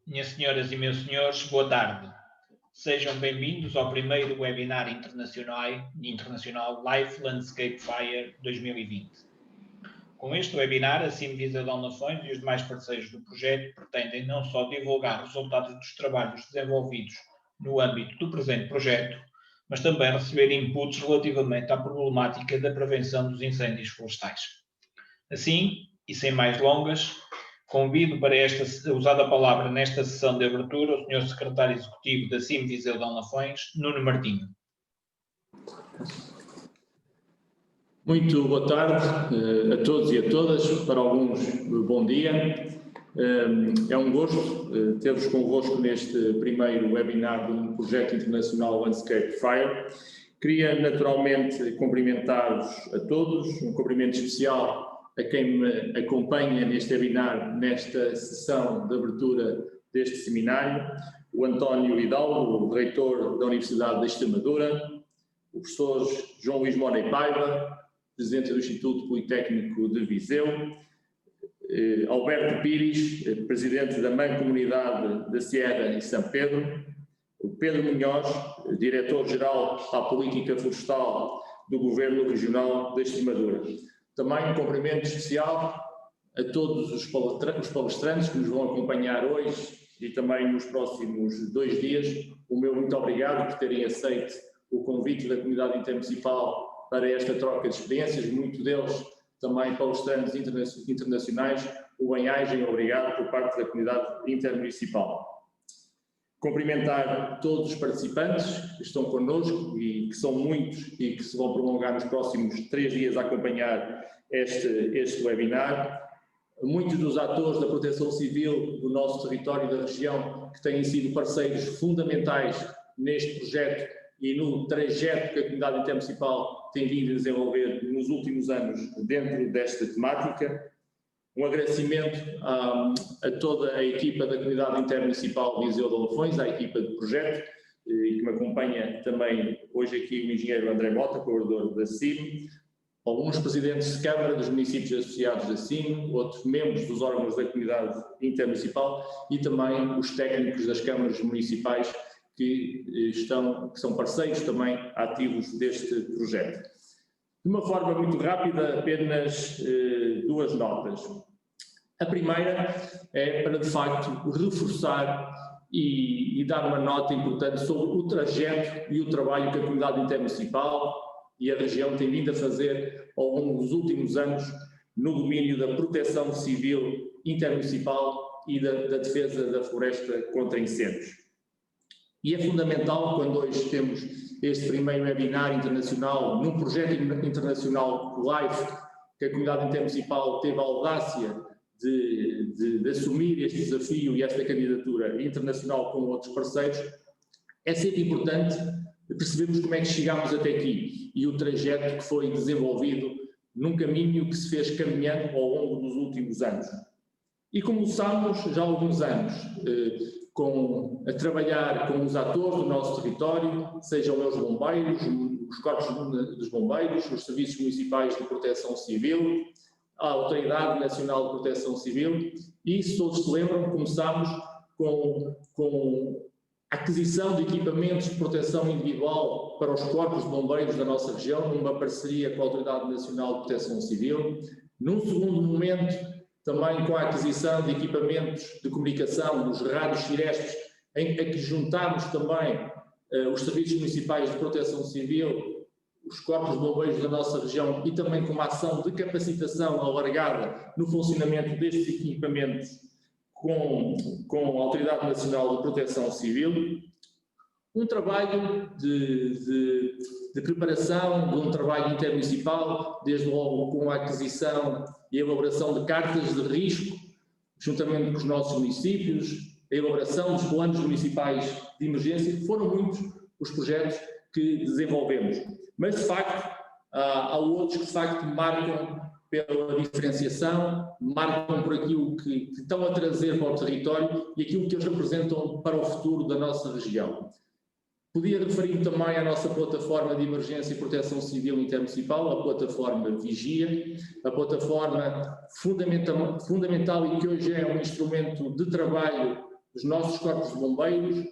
Minhas senhoras e meus senhores, boa tarde. Sejam bem-vindos ao primeiro webinar internacional Life Landscape Fire 2020. Com este webinar, a Viseu de Alnafões e os demais parceiros do projeto pretendem não só divulgar resultados dos trabalhos desenvolvidos no âmbito do presente projeto, mas também receber inputs relativamente à problemática da prevenção dos incêndios florestais. Assim, e sem mais longas, convido para usar a palavra nesta sessão de abertura o Sr. Secretário Executivo da Viseu de Alnafões, Nuno Martinho. Muito boa tarde a todos e a todas, para alguns bom dia. É um gosto ter-vos convosco neste primeiro webinar do projeto internacional Landscape Fire. Queria naturalmente cumprimentar-vos a todos, um cumprimento especial a quem me acompanha neste webinar, nesta sessão de abertura deste seminário, o António Hidalgo, o reitor da Universidade da Extremadura, o professor João Luís Mona e Paiva, presidente do Instituto Politécnico de Viseu, Alberto Pires, presidente da Mancomunidade da Sierra e São Pedro, o Pedro Munhoz, diretor-geral da Política Florestal do Governo Regional da Extremadura. Também um cumprimento especial a todos os palestrantes que nos vão acompanhar hoje e também nos próximos 2 dias. O meu muito obrigado por terem aceito o convite da comunidade intermunicipal para esta troca de experiências, muitos deles também palestrantes internacionais. O bem-ajem, obrigado por parte da comunidade intermunicipal. Cumprimentar todos os participantes que estão connosco e que são muitos e que se vão prolongar nos próximos 3 dias a acompanhar este webinar. Muitos dos atores da proteção civil do nosso território e da região que têm sido parceiros fundamentais neste projeto e no trajeto que a comunidade intermunicipal tem vindo a desenvolver nos últimos anos dentro desta temática. Um agradecimento a toda a equipa da comunidade intermunicipal de Viseu de Alnafões, à equipa de projeto, e que me acompanha também hoje aqui o engenheiro André Mota, colaborador da CIM, alguns presidentes de Câmara dos municípios associados da CIM, outros membros dos órgãos da comunidade intermunicipal e também os técnicos das câmaras municipais que são parceiros também ativos deste projeto. De uma forma muito rápida, apenas 2 notas. A primeira é para, de facto, reforçar e dar uma nota importante sobre o trajeto e o trabalho que a comunidade intermunicipal e a região tem vindo a fazer ao longo dos últimos anos no domínio da proteção civil intermunicipal e da defesa da floresta contra incêndios. E é fundamental, quando hoje temos este primeiro webinar internacional, num projeto internacional LIFE, que a comunidade intermunicipal teve a audácia de assumir este desafio e esta candidatura internacional com outros parceiros, é sempre importante percebermos como é que chegámos até aqui e o trajeto que foi desenvolvido num caminho que se fez caminhando ao longo dos últimos anos. E começámos já há alguns anos a trabalhar com os atores do nosso território, sejam eles bombeiros, os corpos dos bombeiros, os serviços municipais de proteção civil, a Autoridade Nacional de Proteção Civil, e, se todos se lembram, começámos com a aquisição de equipamentos de proteção individual para os corpos de bombeiros da nossa região, numa parceria com a Autoridade Nacional de Proteção Civil. Num segundo momento, também com a aquisição de equipamentos de comunicação, dos rádios cirestes, em que juntámos também os serviços municipais de proteção civil, os corpos de bombeiros da nossa região e também com uma ação de capacitação alargada no funcionamento destes equipamentos com a Autoridade Nacional de Proteção Civil. Um trabalho de preparação, de um trabalho intermunicipal, desde logo com a aquisição e elaboração de cartas de risco, juntamente com os nossos municípios, a elaboração dos planos municipais de emergência. Foram muitos os projetos que desenvolvemos. Mas, de facto, há outros que, de facto, marcam pela diferenciação, marcam por aquilo que estão a trazer para o território e aquilo que eles representam para o futuro da nossa região. Podia referir também à nossa plataforma de emergência e proteção civil intermunicipal, a plataforma Vigia, a plataforma fundamental e que hoje é um instrumento de trabalho dos nossos corpos de bombeiros,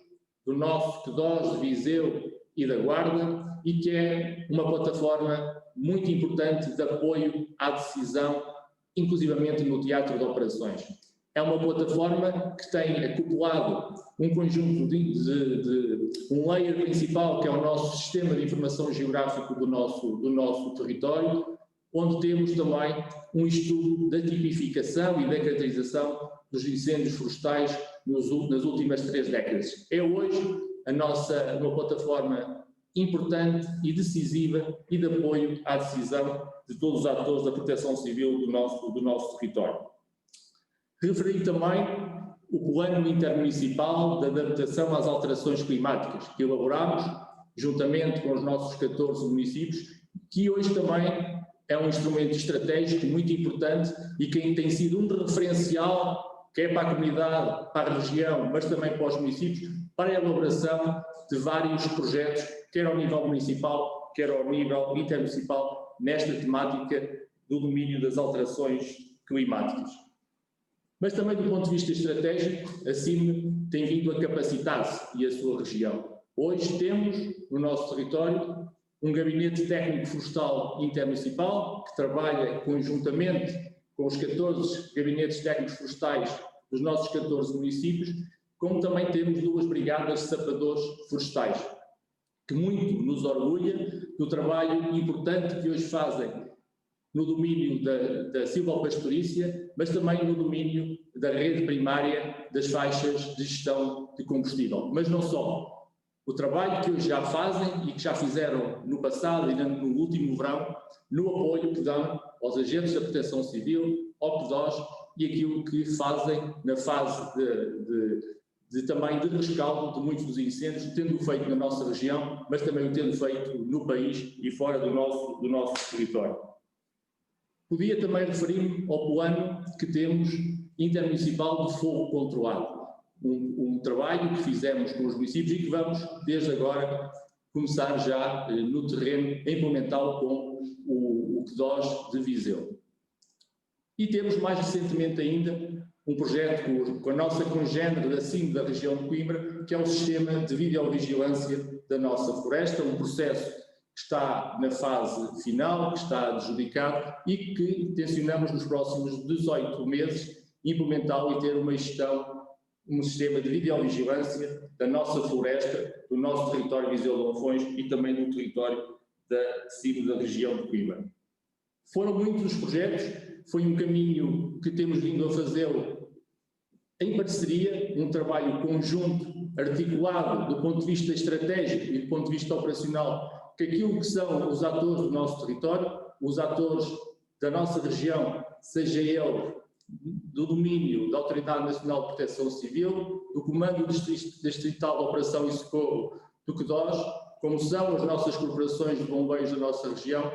do nosso Quedós de Viseu e da Guarda, e que é uma plataforma muito importante de apoio à decisão, inclusivamente no teatro de operações. É uma plataforma que tem acoplado um conjunto um layer principal, que é o nosso sistema de informação geográfico do nosso território, onde temos também um estudo da tipificação e da caracterização dos incêndios florestais nas últimas 3 décadas. É hoje uma plataforma importante e decisiva e de apoio à decisão de todos os atores da proteção civil do nosso território. Referi também o Plano Intermunicipal de Adaptação às Alterações Climáticas, que elaborámos juntamente com os nossos 14 municípios, que hoje também é um instrumento estratégico muito importante e que tem sido um referencial, quer para a comunidade, para a região, mas também para os municípios, para a elaboração de vários projetos, quer ao nível municipal, quer ao nível intermunicipal, nesta temática do domínio das alterações climáticas. Mas também do ponto de vista estratégico, a CIM tem vindo a capacitar-se e a sua região. Hoje temos no nosso território um gabinete técnico florestal intermunicipal que trabalha conjuntamente com os 14 gabinetes técnicos florestais dos nossos 14 municípios, como também temos 2 brigadas de sapadores florestais, que muito nos orgulha do trabalho importante que hoje fazem no domínio da silvopastorícia, mas também no domínio da rede primária das faixas de gestão de combustível. Mas não só. O trabalho que hoje já fazem e que já fizeram no passado e no último verão, no apoio que dão aos agentes da proteção civil, ao PEDOS, e aquilo que fazem na fase também de rescaldo de muitos dos incêndios, tendo feito na nossa região, mas também o tendo feito no país e fora do nosso território. Podia também referir-me ao plano que temos intermunicipal de fogo controlado, um trabalho que fizemos com os municípios e que vamos, desde agora, começar já no terreno a implementá-lo com o Quedós de Viseu. E temos mais recentemente ainda um projeto com a nossa congénere da CIM da região de Coimbra, que é o sistema de videovigilância da nossa floresta, um processo que está na fase final, que está adjudicado e que intencionamos nos próximos 18 meses implementá-lo e ter uma gestão, um sistema de videovigilância da nossa floresta, do nosso território Viseu de Lafões e também do território da CIM da região de Coimbra. Foram muitos os projetos, foi um caminho que temos vindo a fazê-lo em parceria, um trabalho conjunto, articulado do ponto de vista estratégico e do ponto de vista operacional, que aquilo que são os atores do nosso território, os atores da nossa região, seja ele do domínio da Autoridade Nacional de Proteção Civil, do Comando Distrital de Operação e Socorro do Quedós, como são as nossas corporações de bombeiros da nossa região,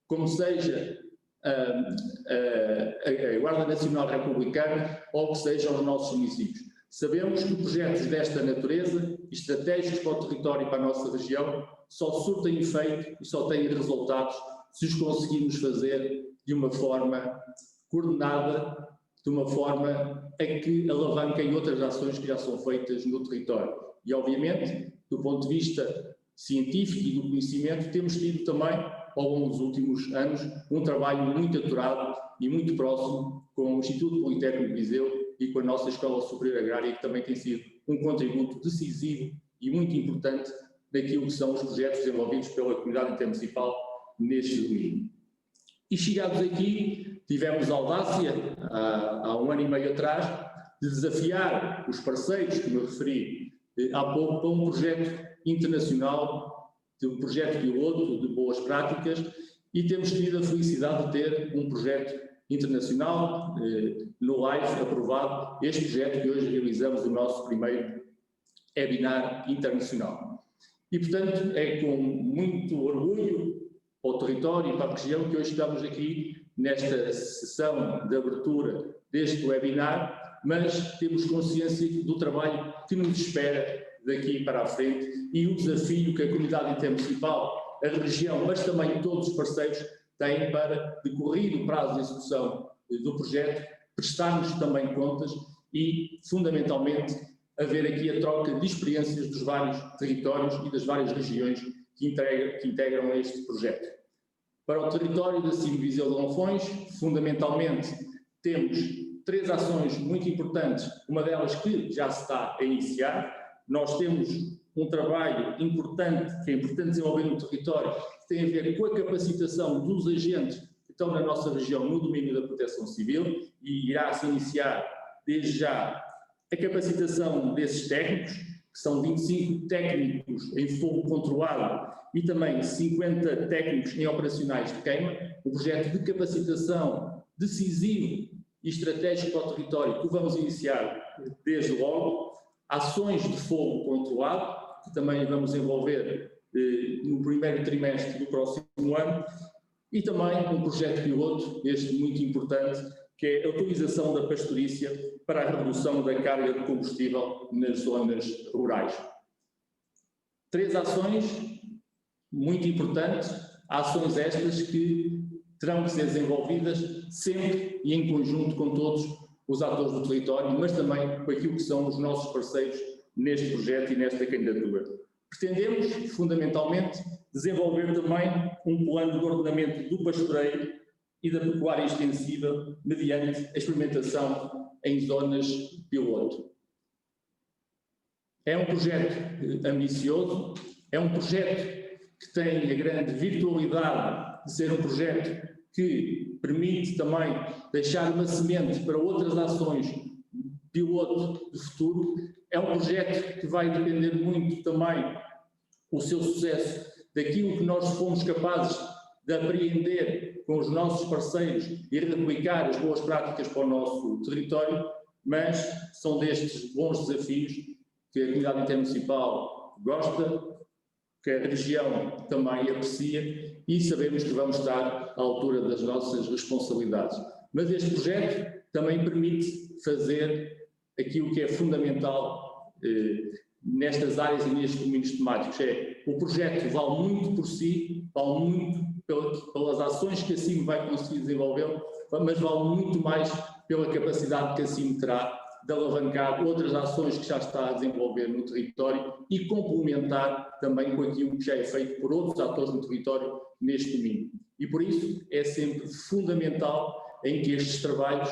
como seja a Guarda Nacional Republicana ou que sejam os nossos municípios. Sabemos que projetos desta natureza, estratégicos para o território e para a nossa região, só surtem efeito e só têm resultados se os conseguirmos fazer de uma forma coordenada, de uma forma em que alavanquem outras ações que já são feitas no território. E, obviamente, do ponto de vista científico e do conhecimento, temos tido também, ao longo dos últimos anos, um trabalho muito aturado e muito próximo com o Instituto Politécnico de Viseu e com a nossa Escola Superior Agrária, que também tem sido um contributo decisivo e muito importante daquilo que são os projetos desenvolvidos pela comunidade intermunicipal neste domínio. E chegados aqui, tivemos a audácia, há 1 ano e meio atrás, de desafiar os parceiros, que me referi há pouco, para um projeto internacional, de um projeto piloto de boas práticas, e temos tido a felicidade de ter um projeto internacional no LIFE aprovado, este projeto que hoje realizamos o nosso primeiro webinar internacional. E, portanto, é com muito orgulho para o território e para a região que hoje estamos aqui nesta sessão de abertura deste webinar, mas temos consciência do trabalho que nos espera daqui para a frente e o desafio que a comunidade intermunicipal, a região, mas também todos os parceiros têm para, decorrido o prazo de execução do projeto, prestar-nos também contas e, fundamentalmente, haver aqui a troca de experiências dos vários territórios e das várias regiões que integram este projeto. Para o território da Cimo Viseu de Lafões, fundamentalmente, temos 3 ações muito importantes, uma delas que já se está a iniciar. Nós temos um trabalho importante, que é importante desenvolver no território, que tem a ver com a capacitação dos agentes que estão na nossa região no domínio da proteção civil, e irá-se iniciar desde já a capacitação desses técnicos, que são 25 técnicos em fogo controlado e também 50 técnicos em operacionais de queima, um projeto de capacitação decisivo e estratégico para o território que vamos iniciar desde logo, ações de fogo controlado, que também vamos envolver no primeiro trimestre do próximo ano, e também um projeto piloto, este muito importante, que é a utilização da pastorícia para a redução da carga de combustível nas zonas rurais. 3 ações muito importantes, ações estas que terão que ser desenvolvidas sempre e em conjunto com todos os atores do território, mas também com aquilo que são os nossos parceiros neste projeto e nesta candidatura. Pretendemos, fundamentalmente, desenvolver também um plano de ordenamento do pastoreio e da pecuária extensiva mediante a experimentação em zonas piloto. É um projeto ambicioso, é um projeto que tem a grande virtualidade de ser um projeto que permite também deixar uma semente para outras ações piloto de futuro. É um projeto que vai depender muito também o seu sucesso daquilo que nós fomos capazes de apreender com os nossos parceiros e replicar as boas práticas para o nosso território, mas são destes bons desafios que a comunidade intermunicipal gosta, que a região também aprecia, e sabemos que vamos estar à altura das nossas responsabilidades. Mas este projeto também permite fazer aquilo que é fundamental nestas áreas e nestes domínios temáticos. O projeto vale muito por si, vale muito pelas ações que a CIM vai conseguir desenvolver, mas vale muito mais pela capacidade que a CIM terá de alavancar outras ações que já está a desenvolver no território e complementar também com aquilo que já é feito por outros atores no território neste domínio. E por isso é sempre fundamental em que estes trabalhos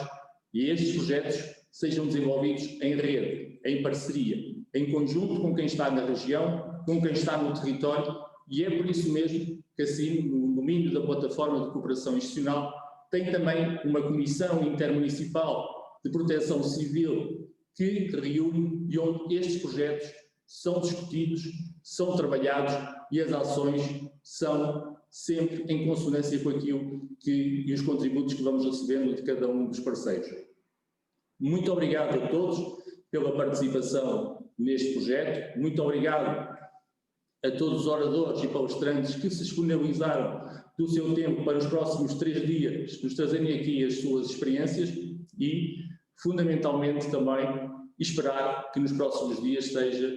e estes projetos sejam desenvolvidos em rede, em parceria, em conjunto com quem está na região, com quem está no território, e é por isso mesmo que assim, no domínio da plataforma de cooperação institucional, tem também uma comissão intermunicipal de proteção civil que reúne e onde estes projetos são discutidos, são trabalhados e as ações são sempre em consonância com aquilo e os contributos que vamos recebendo de cada um dos parceiros. Muito obrigado a todos pela participação neste projeto, muito obrigado a todos os oradores e palestrantes que se disponibilizaram do seu tempo para os próximos 3 dias nos trazerem aqui as suas experiências e, fundamentalmente, também esperar que nos próximos dias seja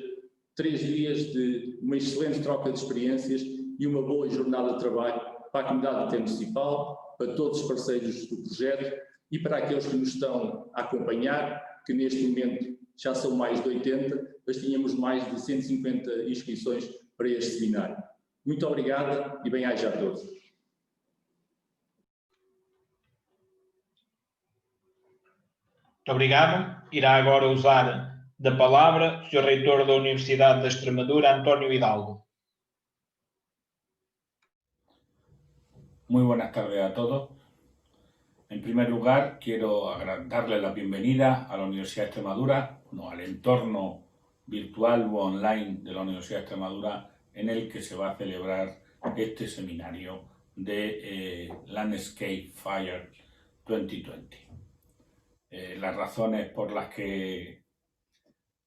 3 dias de uma excelente troca de experiências e uma boa jornada de trabalho para a comunidade intermunicipal, para todos os parceiros do projeto e para aqueles que nos estão a acompanhar, que neste momento já são mais de 80, mas tínhamos mais de 150 inscrições para este seminário. Muito obrigado e bem-aja a todos. Muito obrigado. Irá agora usar da palavra o Sr. Reitor da Universidade da Extremadura, António Hidalgo. Muy buenas tardes a todos. En primer lugar, quiero darle la bienvenida a la Universidad de Extremadura, al entorno virtual o online de la Universidad de Extremadura en el que se va a celebrar este seminario de Landscape Fire 2020. Las razones por las que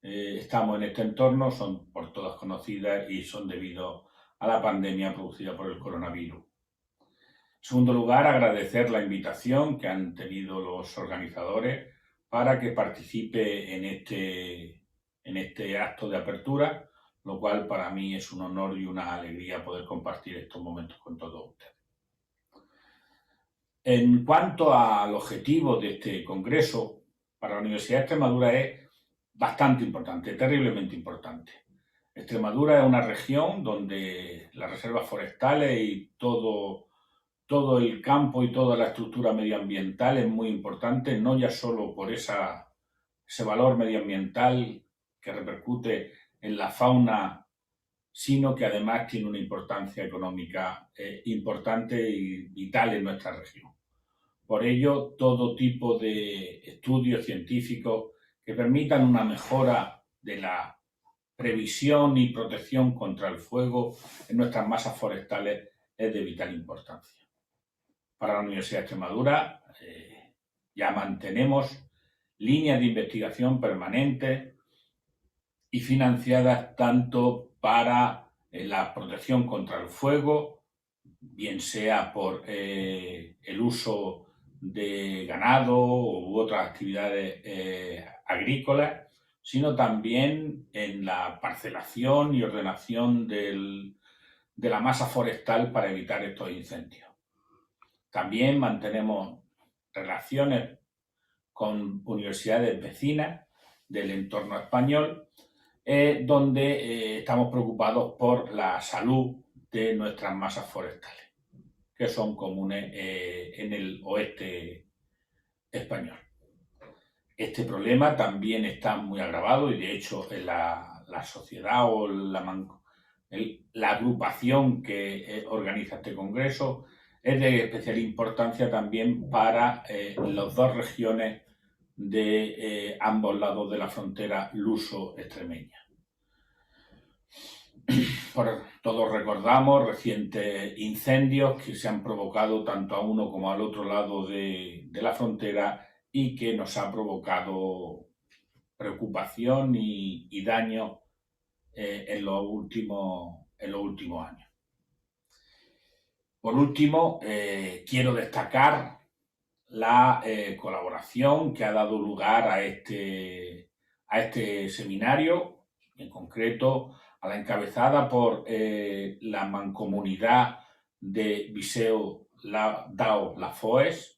estamos en este entorno son por todas conocidas y son debido a la pandemia producida por el coronavirus. En segundo lugar, agradecer la invitación que han tenido los organizadores para que participe en este acto de apertura, lo cual para mí es un honor y una alegría poder compartir estos momentos con todos ustedes. En cuanto al objetivo de este congreso, para la Universidad de Extremadura es bastante importante, terriblemente importante. Extremadura es una región donde las reservas forestales y todo el campo y toda la estructura medioambiental es muy importante, no ya solo por ese valor medioambiental que repercute en la fauna, sino que además tiene una importancia económica importante y vital en nuestra región. Por ello, todo tipo de estudios científicos que permitan una mejora de la previsión y protección contra el fuego en nuestras masas forestales es de vital importancia. Para la Universidad de Extremadura ya mantenemos líneas de investigación permanentes y financiadas tanto para la protección contra el fuego, bien sea por el uso de ganado u otras actividades agrícolas, sino también en la parcelación y ordenación de la masa forestal para evitar estos incendios. También mantenemos relaciones con universidades vecinas del entorno español, donde estamos preocupados por la salud de nuestras masas forestales, que son comunes en el oeste español. Este problema también está muy agravado y, de hecho, en la sociedad o la agrupación que organiza este congreso es de especial importancia también para las dos regiones de ambos lados de la frontera luso-extremeña. Todos recordamos recientes incendios que se han provocado tanto a uno como al otro lado de la frontera y que nos ha provocado preocupación y daño en los últimos años. Por último, quiero destacar la colaboración que ha dado lugar a este seminario, en concreto a la encabezada por la mancomunidad de Viseu Dao Lafoes,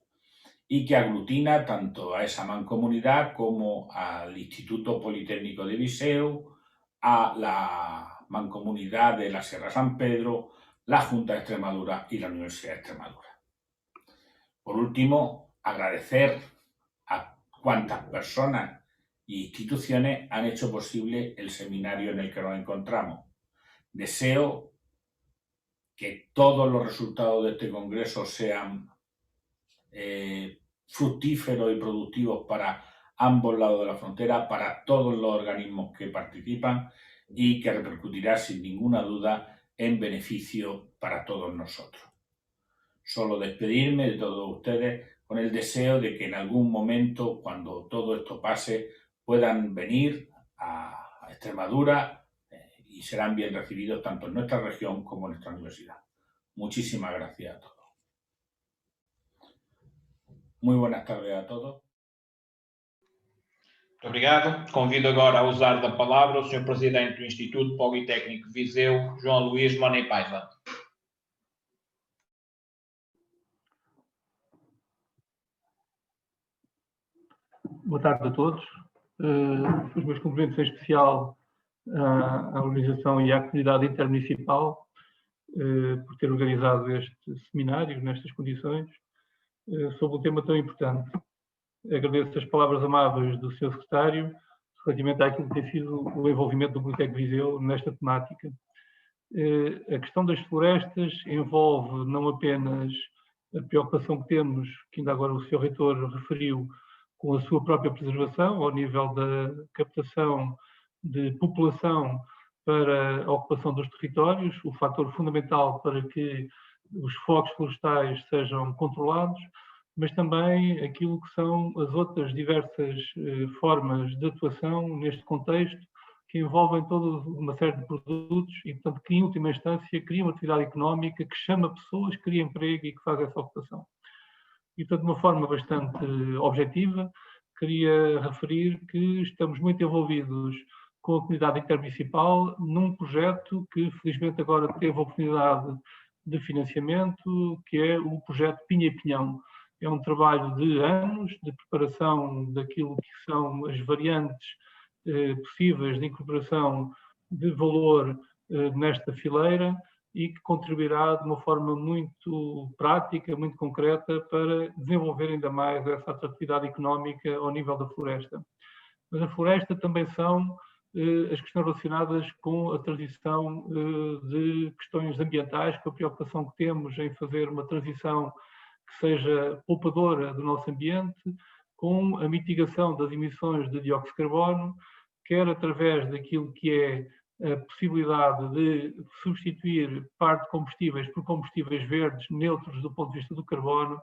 y que aglutina tanto a esa mancomunidad como al Instituto Politécnico de Viseu, a la mancomunidad de la Sierra San Pedro, la Junta de Extremadura y la Universidad de Extremadura. Por último, agradecer a cuantas personas e instituciones han hecho posible el seminario en el que nos encontramos. Deseo que todos los resultados de este congreso sean fructíferos y productivos para ambos lados de la frontera, para todos los organismos que participan, y que repercutirá sin ninguna duda en beneficio para todos nosotros. Solo despedirme de todos ustedes con el deseo de que en algún momento, cuando todo esto pase, puedan venir a Extremadura y serán bien recibidos tanto en nuestra región como en nuestra universidad. Muchísimas gracias a todos. Muy buenas tardes a todos. Muito obrigado. Convido agora a usar da palavra o Sr. Presidente do Instituto Politécnico de Viseu, João Luís Monet Paiva. Boa tarde a todos. Os meus cumprimentos em especial à organização e à comunidade intermunicipal por ter organizado este seminário nestas condições sobre um tema tão importante. Agradeço as palavras amáveis do Sr. Secretário relativamente àquilo que tem sido o envolvimento do Politécnico de Viseu nesta temática. A questão das florestas envolve não apenas a preocupação que temos, que ainda agora o Sr. Reitor referiu, com a sua própria preservação, ao nível da captação de população para a ocupação dos territórios, o fator fundamental para que os focos florestais sejam controlados, mas também aquilo que são as outras diversas formas de atuação neste contexto, que envolvem toda uma série de produtos e, portanto, que em última instância cria uma atividade económica que chama pessoas, cria emprego e que faz essa ocupação. E, portanto, de uma forma bastante objetiva, queria referir que estamos muito envolvidos com a comunidade intermunicipal num projeto que, felizmente, agora teve a oportunidade de financiamento, que é o projeto Pinha e Pinhão. É um trabalho de anos de preparação daquilo que são as variantes possíveis de incorporação de valor nesta fileira e que contribuirá de uma forma muito prática, muito concreta, para desenvolver ainda mais essa atratividade económica ao nível da floresta. Mas a floresta também são as questões relacionadas com a transição de questões ambientais, com a preocupação que temos em fazer uma transição que seja poupadora do nosso ambiente, com a mitigação das emissões de dióxido de carbono, quer através daquilo que é a possibilidade de substituir parte de combustíveis por combustíveis verdes neutros do ponto de vista do carbono,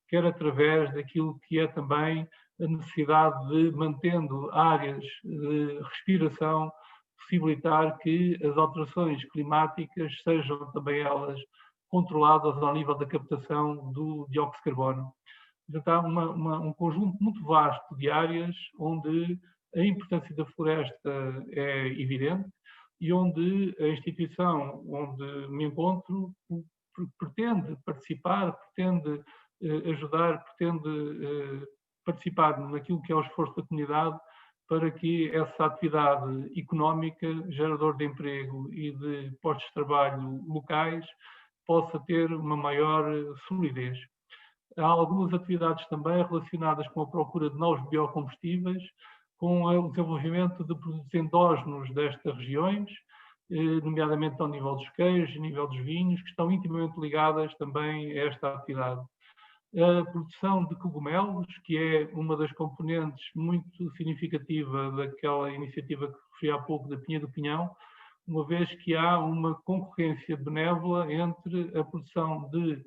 quer através daquilo que é também a necessidade de, mantendo áreas de respiração, possibilitar que as alterações climáticas sejam também elas controladas ao nível da captação do dióxido de carbono. Portanto, há um conjunto muito vasto de áreas onde a importância da floresta é evidente e onde a instituição onde me encontro pretende participar, pretende ajudar, pretende participar naquilo que é o esforço da comunidade para que essa atividade económica, gerador de emprego e de postos de trabalho locais, possa ter uma maior solidez. Há algumas atividades também relacionadas com a procura de novos biocombustíveis, com o desenvolvimento de produtos endógenos destas regiões, nomeadamente ao nível dos queijos, ao nível dos vinhos, que estão intimamente ligadas também a esta atividade. A produção de cogumelos, que é uma das componentes muito significativa daquela iniciativa que referi há pouco da Pinha do Pinhão, uma vez que há uma concorrência benévola entre a produção de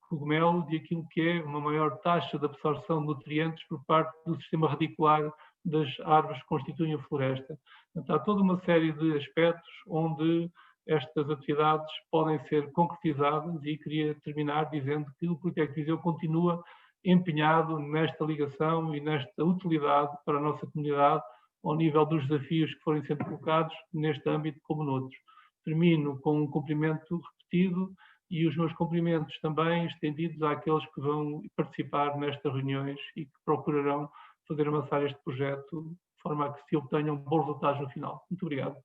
cogumelos e aquilo que é uma maior taxa de absorção de nutrientes por parte do sistema radicular das árvores que constituem a floresta. Portanto, há toda uma série de aspectos onde estas atividades podem ser concretizadas e queria terminar dizendo que o Politecnico de Viseu continua empenhado nesta ligação e nesta utilidade para a nossa comunidade ao nível dos desafios que forem sendo colocados neste âmbito como noutros. Termino com um cumprimento repetido e os meus cumprimentos também estendidos àqueles que vão participar nestas reuniões e que procurarão fazer avançar este projeto de forma a que se obtenham bons resultados no final. Muito obrigado.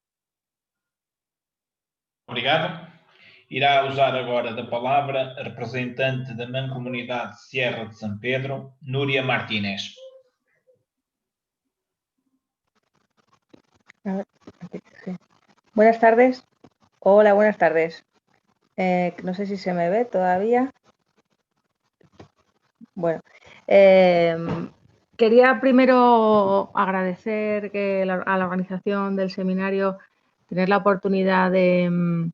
Obrigado. Irá usar agora da palavra a representante da Mancomunidade Sierra de São Pedro, Núria Martínez. Buenas tardes. Hola, buenas tardes. No sé si se me ve todavía. Bueno, quería primero agradecer a la organización del seminario tener la oportunidad de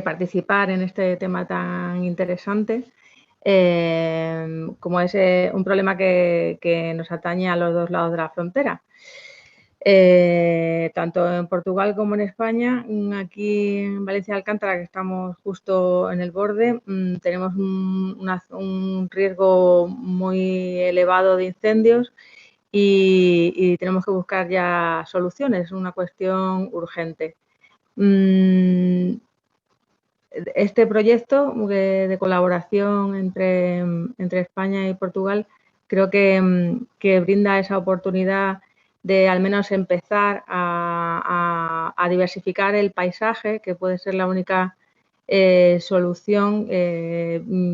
participar en este tema tan interesante, como es un problema que nos atañe a los dos lados de la frontera. Tanto en Portugal como en España, aquí en Valencia de Alcántara, que estamos justo en el borde, tenemos un riesgo muy elevado de incendios y tenemos que buscar ya soluciones, es una cuestión urgente. Este proyecto de colaboración entre España y Portugal creo que brinda esa oportunidad de al menos empezar a diversificar el paisaje, que puede ser la única solución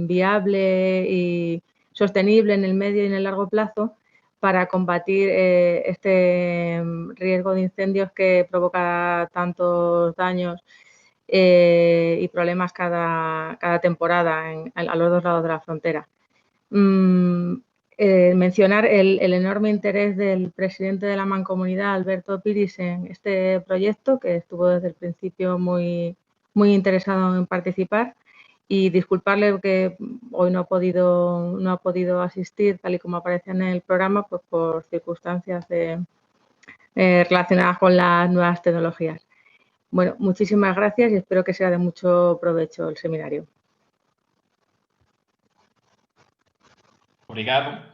viable y sostenible en el medio y en el largo plazo para combatir este riesgo de incendios que provoca tantos daños y problemas cada temporada a los dos lados de la frontera. Mencionar el enorme interés del presidente de la Mancomunidad, Alberto Piris, en este proyecto, que estuvo desde el principio muy interesado en participar, y disculparle que hoy no ha podido asistir, tal y como aparece en el programa, pues por circunstancias relacionadas con las nuevas tecnologías. Bueno, muchísimas gracias y espero que sea de mucho provecho el seminario. Obrigado.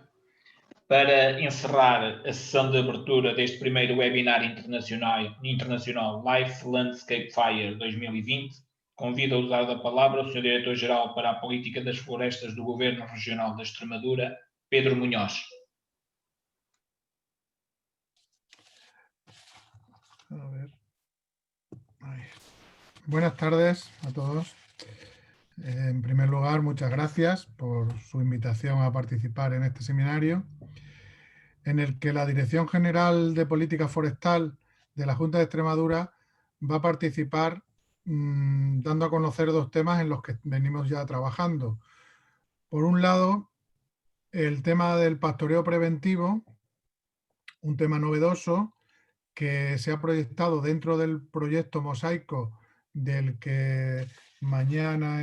Para encerrar a sessão de abertura deste primeiro webinar internacional Life Landscape Fire 2020, convido a usar da palavra o Sr. Diretor-Geral para a Política das Florestas do Governo Regional da Extremadura, Pedro Munhoz. A ver. Ahí. Buenas tardes a todos. En primer lugar, muchas gracias por su invitación a participar en este seminario, en el que la Dirección General de Política Forestal de la Junta de Extremadura va a participar dando a conocer dos temas en los que venimos ya trabajando. Por un lado, el tema del pastoreo preventivo, un tema novedoso que se ha proyectado dentro del proyecto Mosaico, del que mañana,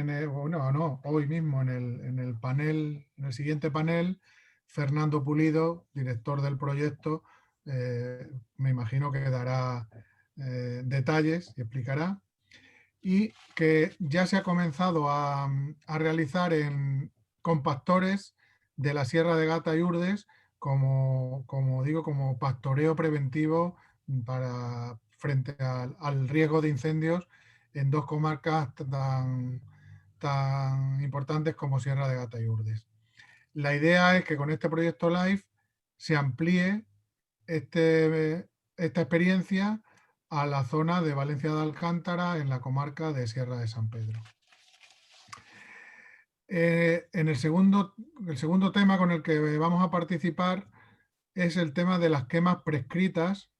hoy mismo en el panel, en el siguiente panel, Fernando Pulido, director del proyecto, me imagino que dará detalles y explicará, y que ya se ha comenzado a realizar con pastores de la Sierra de Gata y Urdes, como pastoreo preventivo frente al riesgo de incendios en dos comarcas tan importantes como Sierra de Gata y Urdes. La idea es que con este proyecto LIFE se amplíe esta experiencia a la zona de Valencia de Alcántara, en la comarca de Sierra de San Pedro. En el segundo tema con el que vamos a participar es el tema de las quemas prescritas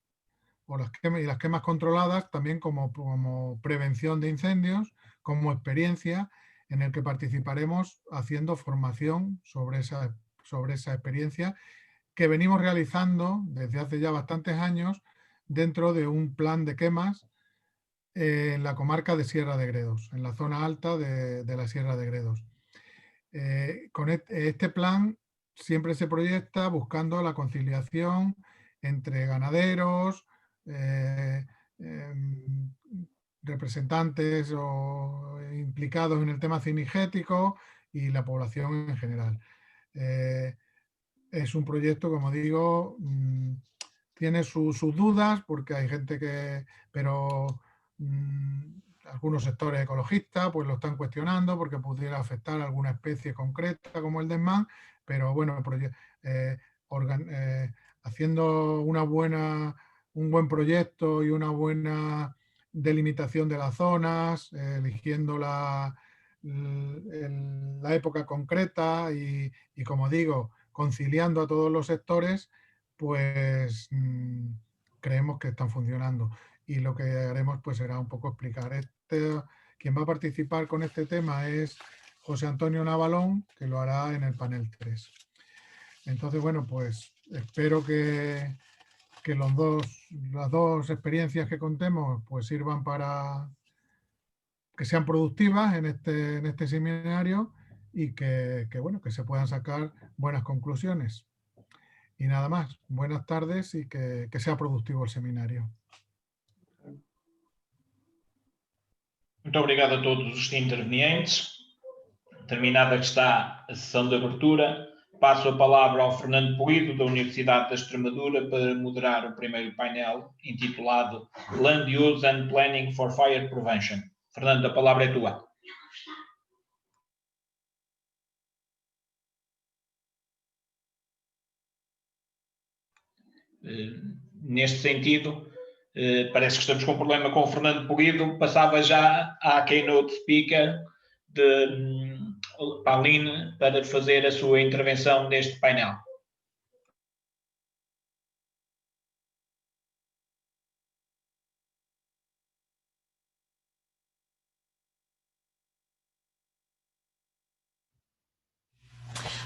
y las quemas controladas, también como prevención de incendios, como experiencia, en el que participaremos haciendo formación sobre esa experiencia que venimos realizando desde hace ya bastantes años dentro de un plan de quemas en la comarca de Sierra de Gredos, en la zona alta de la Sierra de Gredos. Con este plan siempre se proyecta buscando la conciliación entre ganaderos, representantes o implicados en el tema cinegético y la población en general. Es un proyecto, como digo, tiene sus dudas porque hay gente pero algunos sectores ecologistas pues lo están cuestionando porque pudiera afectar a alguna especie concreta como el desmán, pero bueno, haciendo un buen proyecto y una buena delimitación de las zonas, eligiendo la época concreta y como digo, conciliando a todos los sectores, pues creemos que están funcionando. Y lo que haremos pues será un poco explicar. Quien va a participar con este tema es José Antonio Navalón, que lo hará en el panel 3. Entonces, bueno, pues espero que las dos experiencias que contemos pues sirvan para que sean productivas en este seminario y que se puedan sacar buenas conclusiones. Y nada más, buenas tardes y que sea productivo el seminario. Muito obrigado a todos os intervenientes. Terminada que está a sessão de abertura, passo a palavra ao Fernando Pulido, da Universidade da Extremadura, para moderar o primeiro painel, intitulado Land Use and Planning for Fire Prevention. Fernando, a palavra é tua. Neste sentido, parece que estamos com um problema com o Fernando Pulido. Passava já à Keynote Speaker para a Lynn para fazer a sua intervenção neste painel.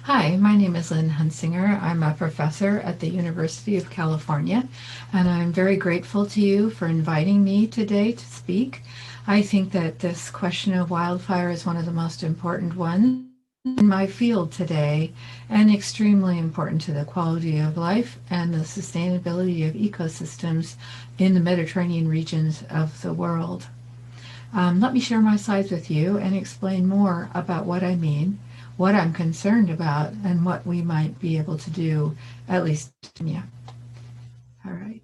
Hi, my name is Lynn Hunsinger. I'm a professor at the University of California, and I'm very grateful to you for inviting me today to speak. I think that this question of wildfire is one of the most important ones in my field today, and extremely important to the quality of life and the sustainability of ecosystems in the Mediterranean regions of the world. Let me share my slides with you and explain more about what I mean, what I'm concerned about, and what we might be able to do, at least, yeah. All right.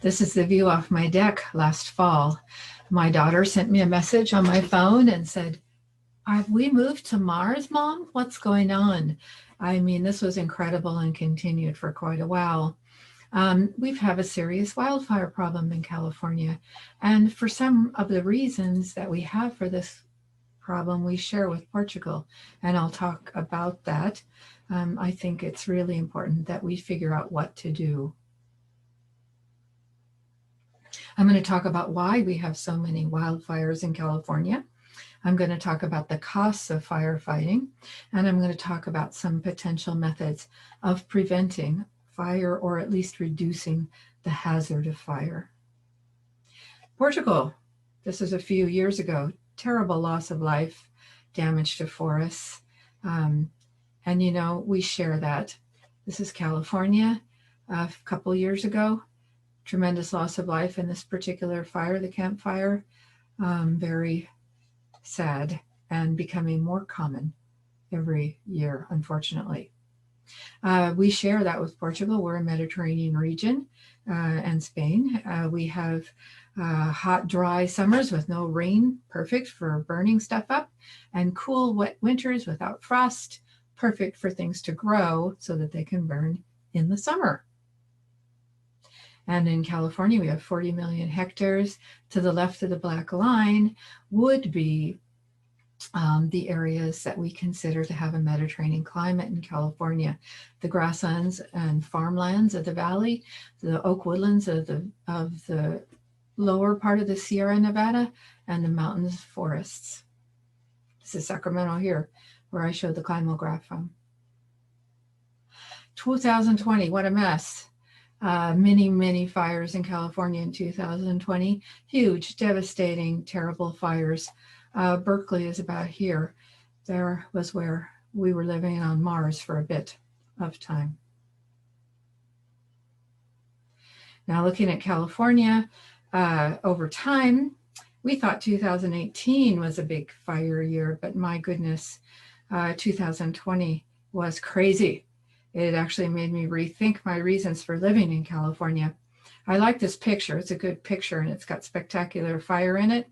This is the view off my deck last fall. My daughter sent me a message on my phone and said, "Have we moved to Mars, Mom? What's going on?" I mean, this was incredible and continued for quite a while. We've had a serious wildfire problem in California. And for some of the reasons that we have for this problem, we share with Portugal. And I'll talk about that. I think it's really important that we figure out what to do. I'm going to talk about why we have so many wildfires in California. I'm going to talk about the costs of firefighting, and I'm going to talk about some potential methods of preventing fire, or at least reducing the hazard of fire. Portugal, this is a few years ago, terrible loss of life, damage to forests. And you know, we share that. This is California, a couple years ago, tremendous loss of life in this particular fire, the Camp Fire. Very sad and becoming more common every year, unfortunately. We share that with Portugal. We're a Mediterranean region, and Spain. We have hot, dry summers with no rain, perfect for burning stuff up, and cool, wet winters without frost, perfect for things to grow so that they can burn in the summer. And in California, we have 40 million hectares. To the left of the black line would be the areas that we consider to have a Mediterranean climate in California. The grasslands and farmlands of the valley, the oak woodlands of the lower part of the Sierra Nevada, and the mountains forests. This is Sacramento here, where I showed the climograph from. 2020, what a mess. Many fires in California in 2020. Huge, devastating, terrible fires. Berkeley is about here. There was where we were living on Mars for a bit of time. Now looking at California, over time, we thought 2018 was a big fire year, but my goodness, 2020 was crazy. It actually made me rethink my reasons for living in California. I like this picture. It's a good picture and it's got spectacular fire in it,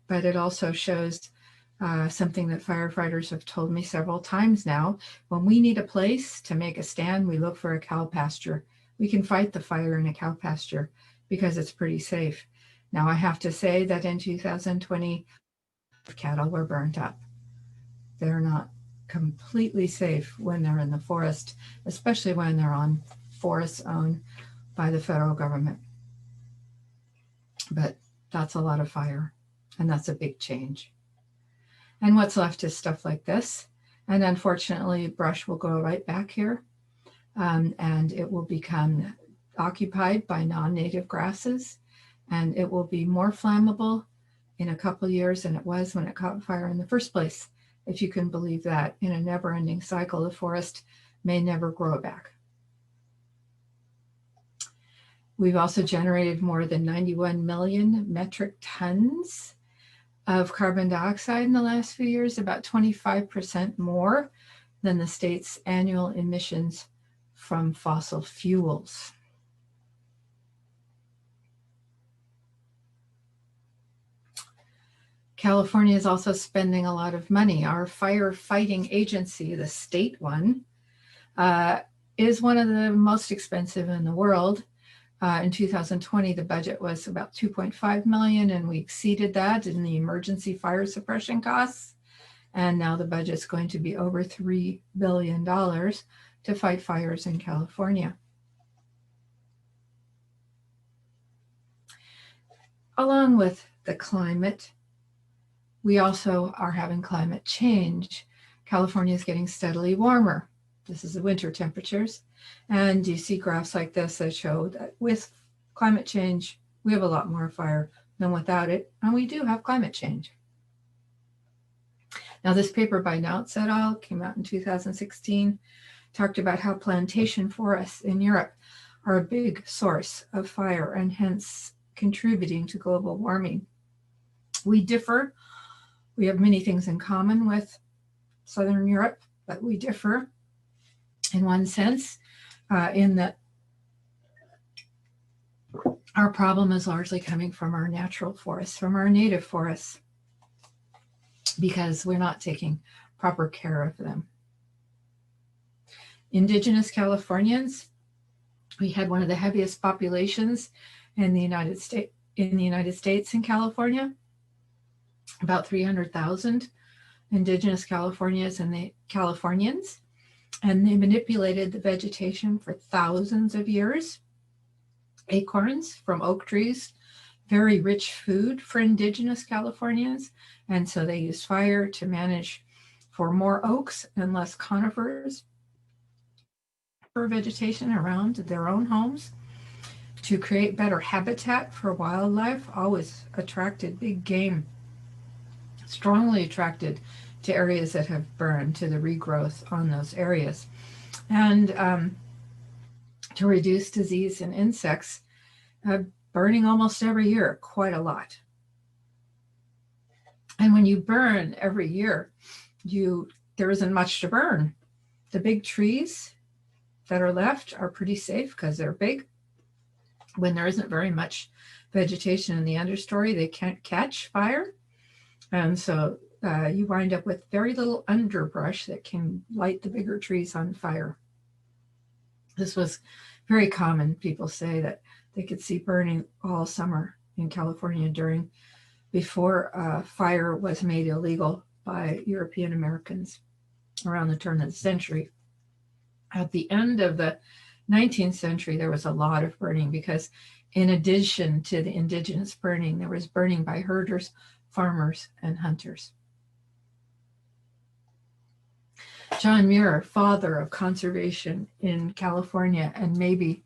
but it also shows something that firefighters have told me several times now. When we need a place to make a stand, we look for a cow pasture. We can fight the fire in a cow pasture because it's pretty safe. Now I have to say that in 2020, cattle were burnt up. They're not completely safe when they're in the forest, especially when they're on forests owned by the federal government. But that's a lot of fire, and that's a big change. And what's left is stuff like this. And unfortunately, brush will go right back here, and it will become occupied by non-native grasses, and it will be more flammable in a couple of years than it was when it caught fire in the first place. If you can believe that, in a never-ending cycle, the forest may never grow back. We've also generated more than 91 million metric tons of carbon dioxide in the last few years, about 25% more than the state's annual emissions from fossil fuels. California is also spending a lot of money. Our firefighting agency, the state one, is one of the most expensive in the world. In 2020, the budget was about $2.5 million, and we exceeded that in the emergency fire suppression costs. And now the budget's going to be over $3 billion to fight fires in California. Along with the climate, we also are having climate change. California is getting steadily warmer. This is the winter temperatures. And you see graphs like this that show that with climate change, we have a lot more fire than without it. And we do have climate change. Now, this paper by Nautz et al. Came out in 2016, talked about how plantation forests in Europe are a big source of fire and hence contributing to global warming. We differ. We have many things in common with Southern Europe, but we differ in one sense, in that our problem is largely coming from our natural forests, from our native forests, because we're not taking proper care of them. Indigenous Californians We had one of the heaviest populations in the United States in California, about 300,000 Indigenous Californians, and they manipulated the vegetation for thousands of years. Acorns from oak trees, very rich food for Indigenous Californians, and so they used fire to manage for more oaks and less conifers for vegetation around their own homes, to create better habitat for wildlife. Always attracted big game, strongly attracted to areas that have burned, to the regrowth on those areas, and to reduce disease and insects, burning almost every year, quite a lot. And when you burn every year, there isn't much to burn. The big trees that are left are pretty safe because they're big. When there isn't very much vegetation in the understory, they can't catch fire. And so you wind up with very little underbrush that can light the bigger trees on fire. This was very common. People say that they could see burning all summer in California before fire was made illegal by European Americans around the turn of the century. At the end of the 19th century, there was a lot of burning because in addition to the indigenous burning, there was burning by herders, farmers, and hunters. John Muir, father of conservation in California, and maybe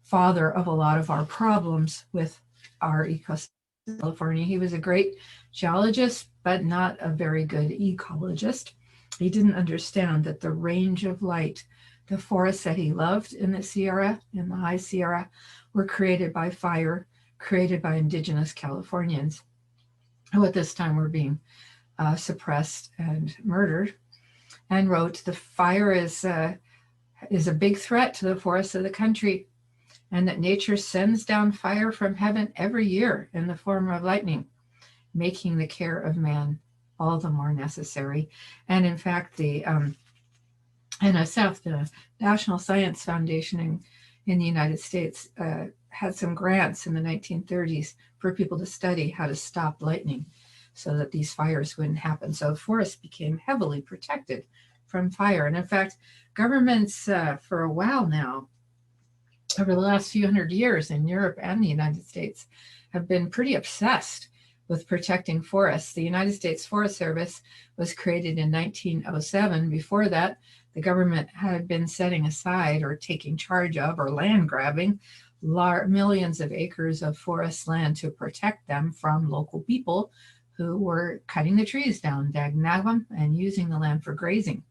father of a lot of our problems with our ecosystem in California. He was a great geologist, but not a very good ecologist. He didn't understand that the range of light, the forests that he loved in the Sierra, in the High Sierra, were created by fire, created by Indigenous Californians, who at this time were being suppressed and murdered, and wrote, "The fire is a big threat to the forests of the country, and that nature sends down fire from heaven every year in the form of lightning, making the care of man all the more necessary." And in fact, the NSF, the National Science Foundation in the United States, had some grants in the 1930s for people to study how to stop lightning so that these fires wouldn't happen. So forests became heavily protected from fire. And in fact, governments for a while now, over the last few hundred years in Europe and the United States, have been pretty obsessed with protecting forests. The United States Forest Service was created in 1907. Before that, the government had been setting aside or taking charge of or land grabbing millions of acres of forest land to protect them from local people who were cutting the trees down, dag-nabbing, and using the land for grazing.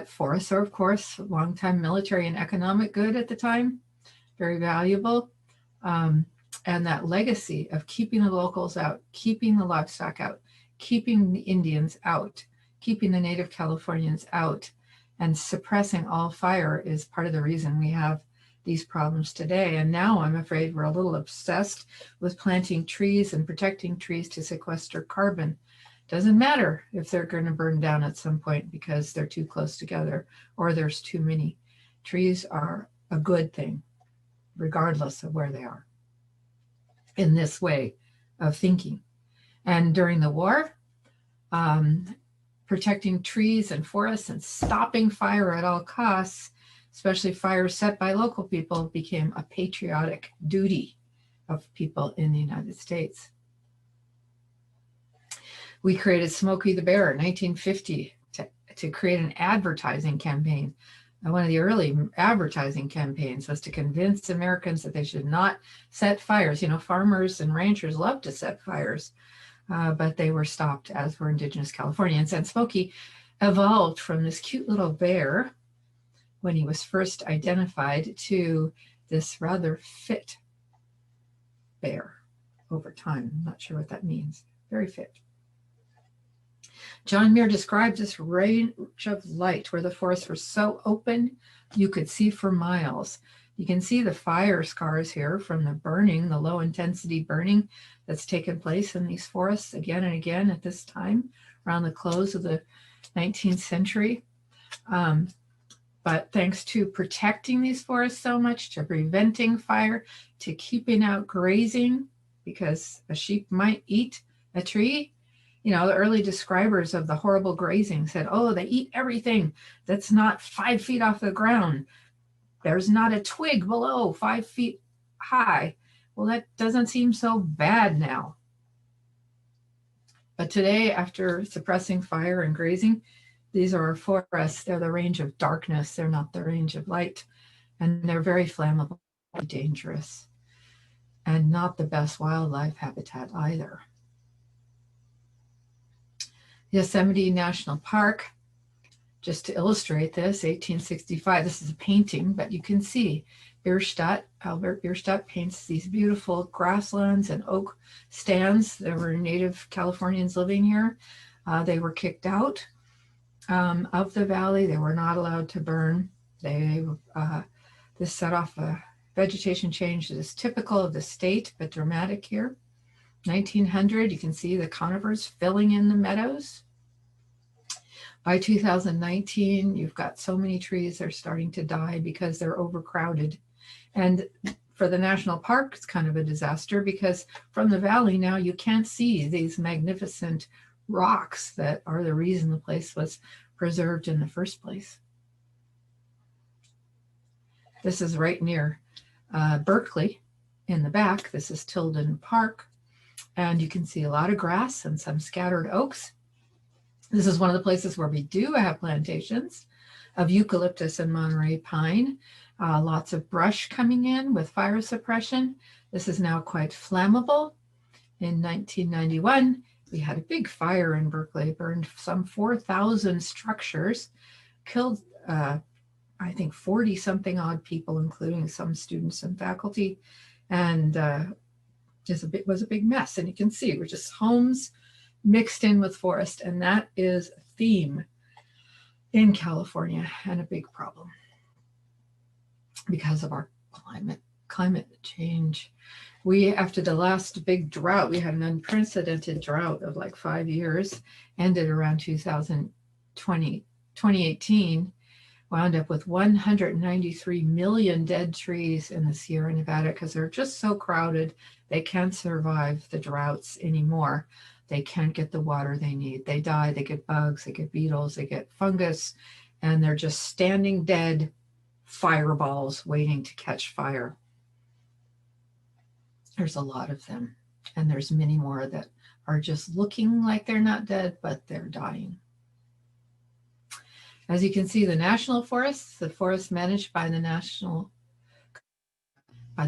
Forests are, of course, a long-time military and economic good at the time, very valuable. And that legacy of keeping the locals out, keeping the livestock out, keeping the Indians out, keeping the Native Californians out, and suppressing all fire is part of the reason we have these problems today. And now I'm afraid we're a little obsessed with planting trees and protecting trees to sequester carbon. Doesn't matter if they're going to burn down at some point because they're too close together or there's too many. Trees are a good thing, regardless of where they are, in this way of thinking. And during the war, protecting trees and forests and stopping fire at all costs, especially fires set by local people, became a patriotic duty of people in the United States. We created Smokey the Bear in 1950 to create an advertising campaign. And one of the early advertising campaigns was to convince Americans that they should not set fires. You know, farmers and ranchers love to set fires, but they were stopped, as were Indigenous Californians. And Smokey evolved from this cute little bear when he was first identified to this rather fit bear over time. I'm not sure what that means. Very fit. John Muir describes this range of light where the forests were so open you could see for miles. You can see the fire scars here from the burning, the low intensity burning that's taken place in these forests again and again at this time, around the close of the 19th century. But thanks to protecting these forests so much, to preventing fire, to keeping out grazing, because a sheep might eat a tree. You know, the early describers of the horrible grazing said, oh, they eat everything that's not 5 feet off the ground. There's not a twig below 5 feet high. Well, that doesn't seem so bad now. But today, after suppressing fire and grazing, these are our forests. They're the range of darkness. They're not the range of light. And they're very flammable, dangerous, and not the best wildlife habitat either. Yosemite National Park, just to illustrate this, 1865, this is a painting, but you can see Albert Bierstadt paints these beautiful grasslands and oak stands. There were native Californians living here. They were kicked out of the valley. They were not allowed to burn. This set off a vegetation change that is typical of the state, but dramatic here. 1900, you can see the conifers filling in the meadows. By 2019, you've got so many trees that are starting to die because they're overcrowded. And for the national park, it's kind of a disaster because from the valley now you can't see these magnificent rocks that are the reason the place was preserved in the first place. This is right near Berkeley in the back. This is Tilden Park. And you can see a lot of grass and some scattered oaks. This is one of the places where we do have plantations of eucalyptus and Monterey pine. Lots of brush coming in with fire suppression. This is now quite flammable. In 1991, we had a big fire in Berkeley, burned some 4,000 structures, killed, I think, 40-something odd people, including some students and faculty, and it was a big mess. And you can see we're just homes mixed in with forest, and that is a theme in California and a big problem because of our climate change. After the last big drought, we had an unprecedented drought of like 5 years, ended around 2018, wound up with 193 million dead trees in the Sierra Nevada because they're just so crowded. They can't survive the droughts anymore. They can't get the water they need. They die, they get bugs, they get beetles, they get fungus, and they're just standing dead fireballs waiting to catch fire. There's a lot of them, and there's many more that are just looking like they're not dead, but they're dying. As you can see, the national forests, the forests managed by the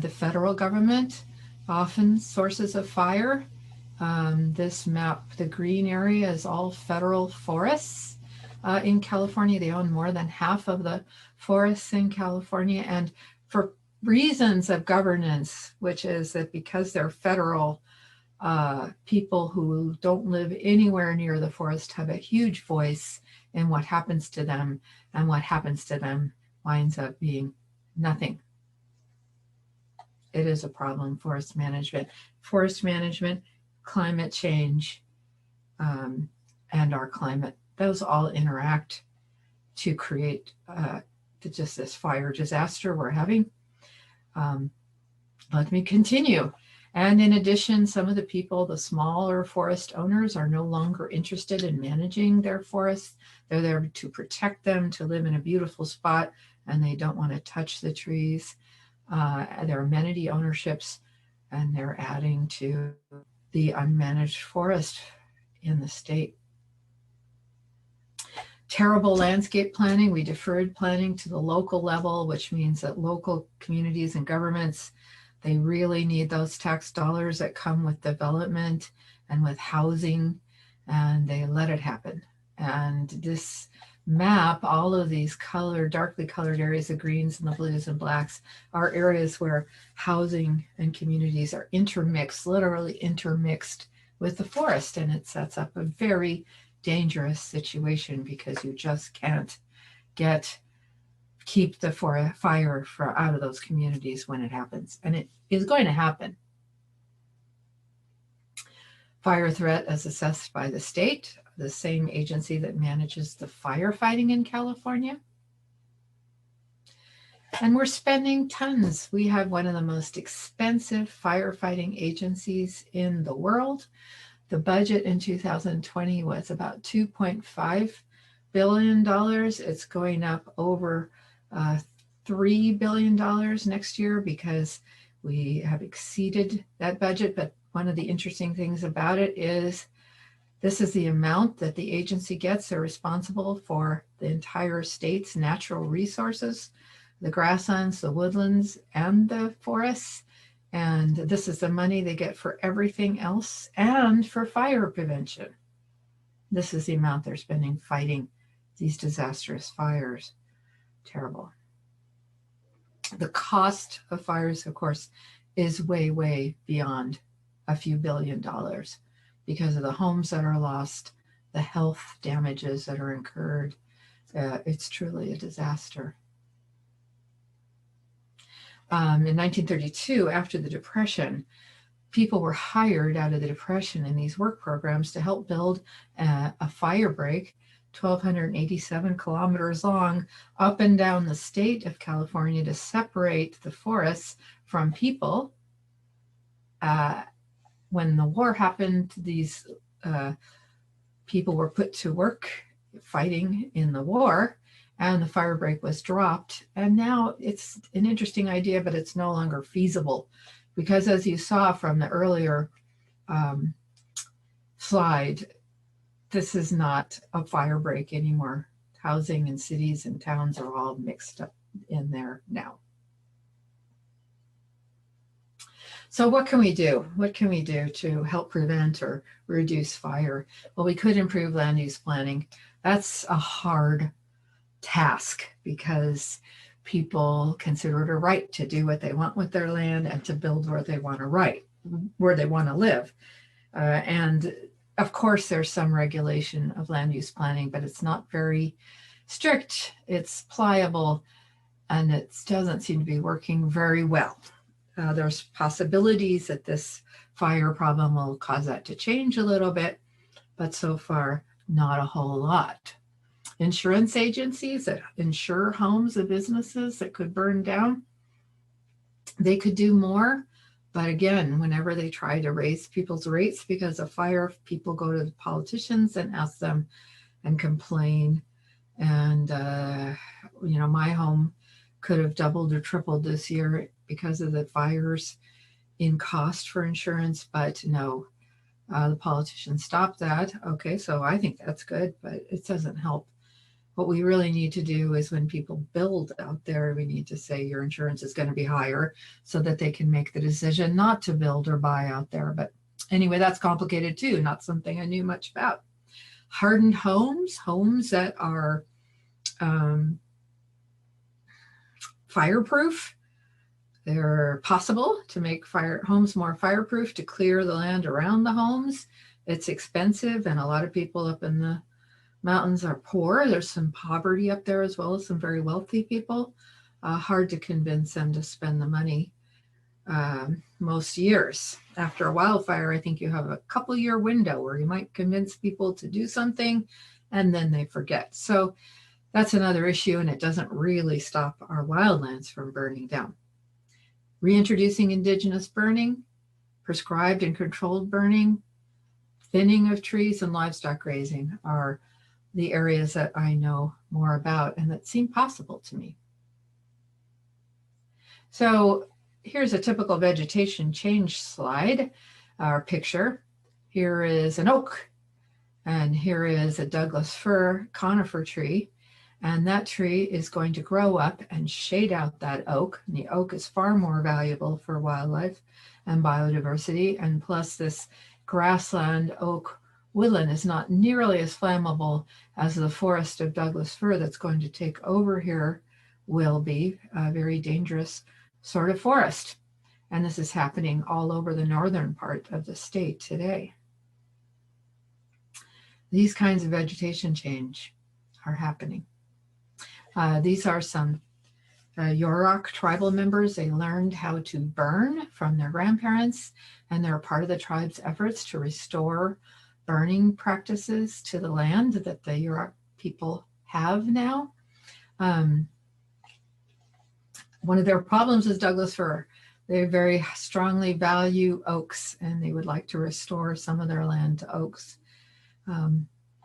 federal government, often sources of fire. This map, the green area is all federal forests in California. They own more than half of the forests in California. And for reasons of governance, which is that because they're federal, people who don't live anywhere near the forest have a huge voice in what happens to them, and what happens to them winds up being nothing. It is a problem, forest management, climate change, and our climate. Those all interact to create just this fire disaster we're having. Let me continue. And in addition, some of the people, the smaller forest owners, are no longer interested in managing their forests. They're there to protect them, to live in a beautiful spot, and they don't want to touch the trees. There are amenity ownerships, and they're adding to the unmanaged forest in the state. Terrible landscape planning. We deferred planning to the local level, which means that local communities and governments, they really need those tax dollars that come with development and with housing, and they let it happen. And this map, all of these darkly colored areas, the greens and the blues and blacks, are areas where housing and communities are intermixed, literally intermixed with the forest. And it sets up a very dangerous situation because you just can't keep the fire out of those communities when it happens. And it is going to happen. Fire threat as assessed by the state, the same agency that manages the firefighting in California. And we're spending tons. We have one of the most expensive firefighting agencies in the world. The budget in 2020 was about $2.5 billion. It's going up over $3 billion next year because we have exceeded that budget. But one of the interesting things about it is this is the amount that the agency gets. They're responsible for the entire state's natural resources, the grasslands, the woodlands, and the forests. And this is the money they get for everything else and for fire prevention. This is the amount they're spending fighting these disastrous fires. Terrible. The cost of fires, of course, is way, way beyond a few $billion because of the homes that are lost, the health damages that are incurred. It's truly a disaster. In 1932, after the Depression, people were hired out of the Depression in these work programs to help build a fire break 1,287 kilometers long up and down the state of California to separate the forests from people. When the war happened, these people were put to work fighting in the war, and the fire break was dropped. And now it's an interesting idea, but it's no longer feasible because, as you saw from the earlier slide, this is not a fire break anymore. Housing and cities and towns are all mixed up in there now. So what can we do? What can we do to help prevent or reduce fire? Well, we could improve land use planning. That's a hard task because people consider it a right to do what they want with their land and to build where they want to live. And of course, there's some regulation of land use planning, but it's not very strict. It's pliable, and it doesn't seem to be working very well. There's possibilities that this fire problem will cause that to change a little bit, but so far, not a whole lot. Insurance agencies that insure homes and businesses that could burn down, they could do more. But again, whenever they try to raise people's rates because of fire, people go to the politicians and ask them and complain. And, my home could have doubled or tripled this year because of the fires in cost for insurance, but no, the politicians stopped that. Okay, so I think that's good, but it doesn't help. What we really need to do is when people build out there, we need to say your insurance is going to be higher so that they can make the decision not to build or buy out there. But anyway, that's complicated too, not something I knew much about. Hardened homes, homes that are fireproof. They're possible to make homes more fireproof, to clear the land around the homes. It's expensive, and a lot of people up in the mountains are poor. There's some poverty up there as well as some very wealthy people. Hard to convince them to spend the money most years. After a wildfire, I think you have a couple-year window where you might convince people to do something and then they forget. So that's another issue, and it doesn't really stop our wildlands from burning down. Reintroducing indigenous burning, prescribed and controlled burning, thinning of trees, and livestock grazing are the areas that I know more about and that seem possible to me. So here's a typical vegetation change slide, or picture. Here is an oak, and here is a Douglas fir conifer tree, and that tree is going to grow up and shade out that oak. And the oak is far more valuable for wildlife and biodiversity, and plus this grassland oak woodland is not nearly as flammable as the forest of Douglas fir that's going to take over here will be. A very dangerous sort of forest. And this is happening all over the northern part of the state today. These kinds of vegetation change are happening. These are some Yurok tribal members. They learned how to burn from their grandparents, and they're part of the tribe's efforts to restore burning practices to the land that the Yurok people have now. One of their problems is Douglas fir. They very strongly value oaks, and they would like to restore some of their land to oaks.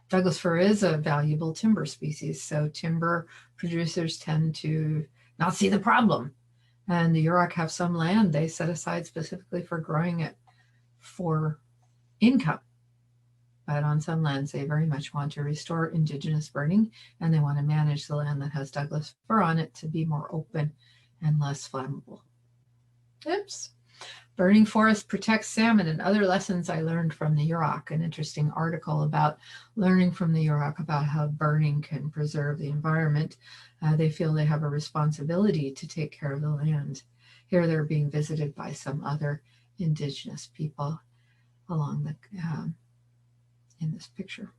Douglas fir is a valuable timber species, so timber producers tend to not see the problem. And the Yurok have some land they set aside specifically for growing it for income. But on some lands, they very much want to restore indigenous burning, and they want to manage the land that has Douglas fir on it to be more open and less flammable. Oops. Burning forest protects salmon, and other lessons I learned from the Yurok, an interesting article about learning from the Yurok about how burning can preserve the environment. They feel they have a responsibility to take care of the land. Here they're being visited by some other indigenous people along the in this picture.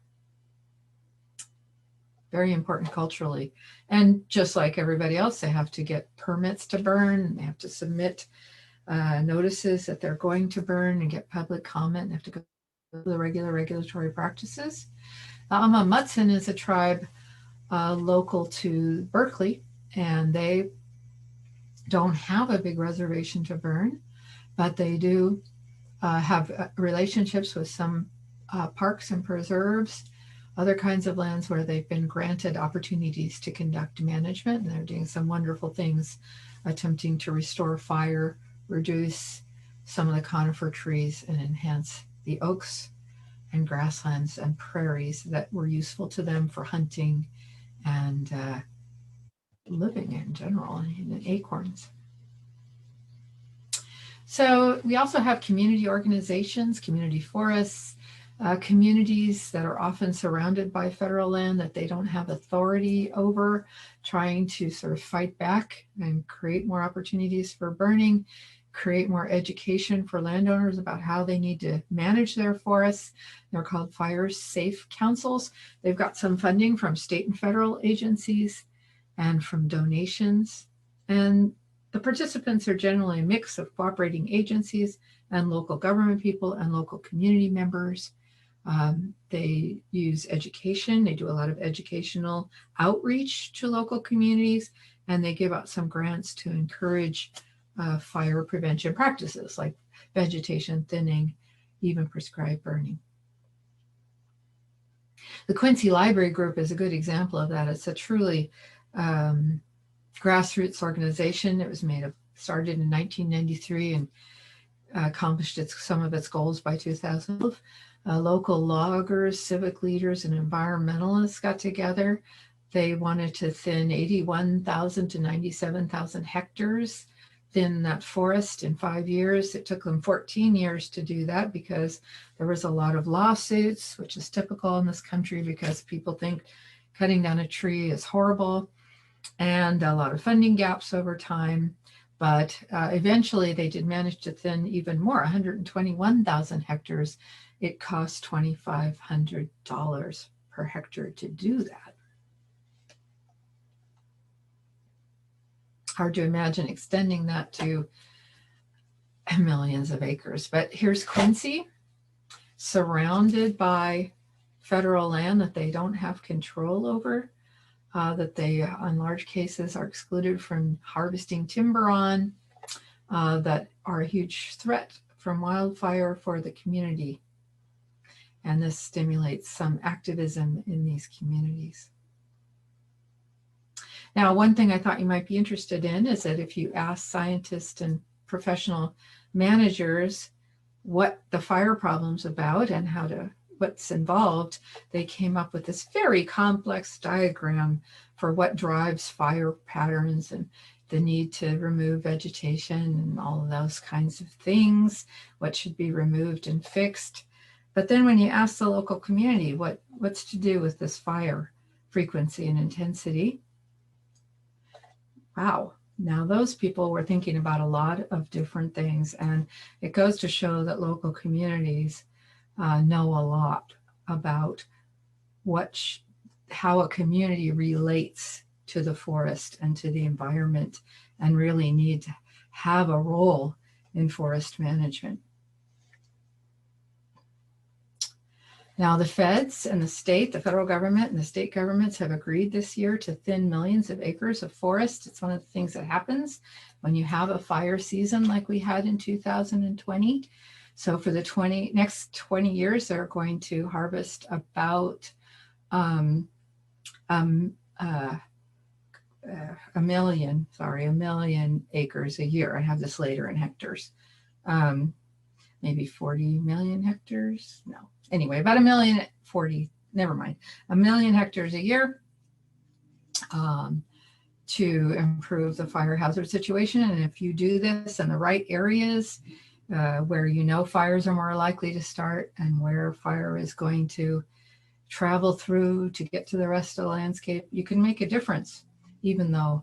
Very important culturally. And just like everybody else, they have to get permits to burn. They have to submit notices that they're going to burn and get public comment. They have to go through the regular regulatory practices. Ama Mutsun is a tribe local to Berkeley, and they don't have a big reservation to burn, but they do have relationships with some parks and preserves, other kinds of lands where they've been granted opportunities to conduct management. And they're doing some wonderful things, attempting to restore fire, reduce some of the conifer trees, and enhance the oaks and grasslands and prairies that were useful to them for hunting and living in general, and acorns. So we also have community organizations, community forests, communities that are often surrounded by federal land that they don't have authority over, trying to sort of fight back and create more opportunities for burning, create more education for landowners about how they need to manage their forests. They're called fire safe councils. They've got some funding from state and federal agencies and from donations. And the participants are generally a mix of cooperating agencies and local government people and local community members. They use education. They do a lot of educational outreach to local communities, and they give out some grants to encourage fire prevention practices like vegetation thinning, even prescribed burning. The Quincy Library Group is a good example of that. It's a truly grassroots organization. It was started in 1993 and accomplished some of its goals by 2012. Local loggers, civic leaders, and environmentalists got together. They wanted to thin 81,000 to 97,000 hectares, thin that forest in 5 years. It took them 14 years to do that because there was a lot of lawsuits, which is typical in this country because people think cutting down a tree is horrible, and a lot of funding gaps over time. But eventually they did manage to thin even more, 121,000 hectares. It cost $2,500 per hectare to do that. Hard to imagine extending that to millions of acres. But here's Quincy, surrounded by federal land that they don't have control over, that they, in large cases, are excluded from harvesting timber on, that are a huge threat from wildfire for the community. And this stimulates some activism in these communities. Now, one thing I thought you might be interested in is that if you ask scientists and professional managers what the fire problem's about and what's involved, they came up with this very complex diagram for what drives fire patterns and the need to remove vegetation and all of those kinds of things, what should be removed and fixed. But then when you ask the local community what's to do with this fire frequency and intensity, wow, now those people were thinking about a lot of different things. And it goes to show that local communities know a lot about how a community relates to the forest and to the environment, and really need to have a role in forest management. Now the feds and the federal government and the state governments have agreed this year to thin millions of acres of forest. It's one of the things that happens when you have a fire season like we had in 2020. So for the next 20 years, they're going to harvest about a million acres a year. I have this later in hectares. Maybe 40 million hectares. No, anyway, about 1 million hectares a year to improve the fire hazard situation. And if you do this in the right areas where you know fires are more likely to start and where fire is going to travel through to get to the rest of the landscape, you can make a difference, even though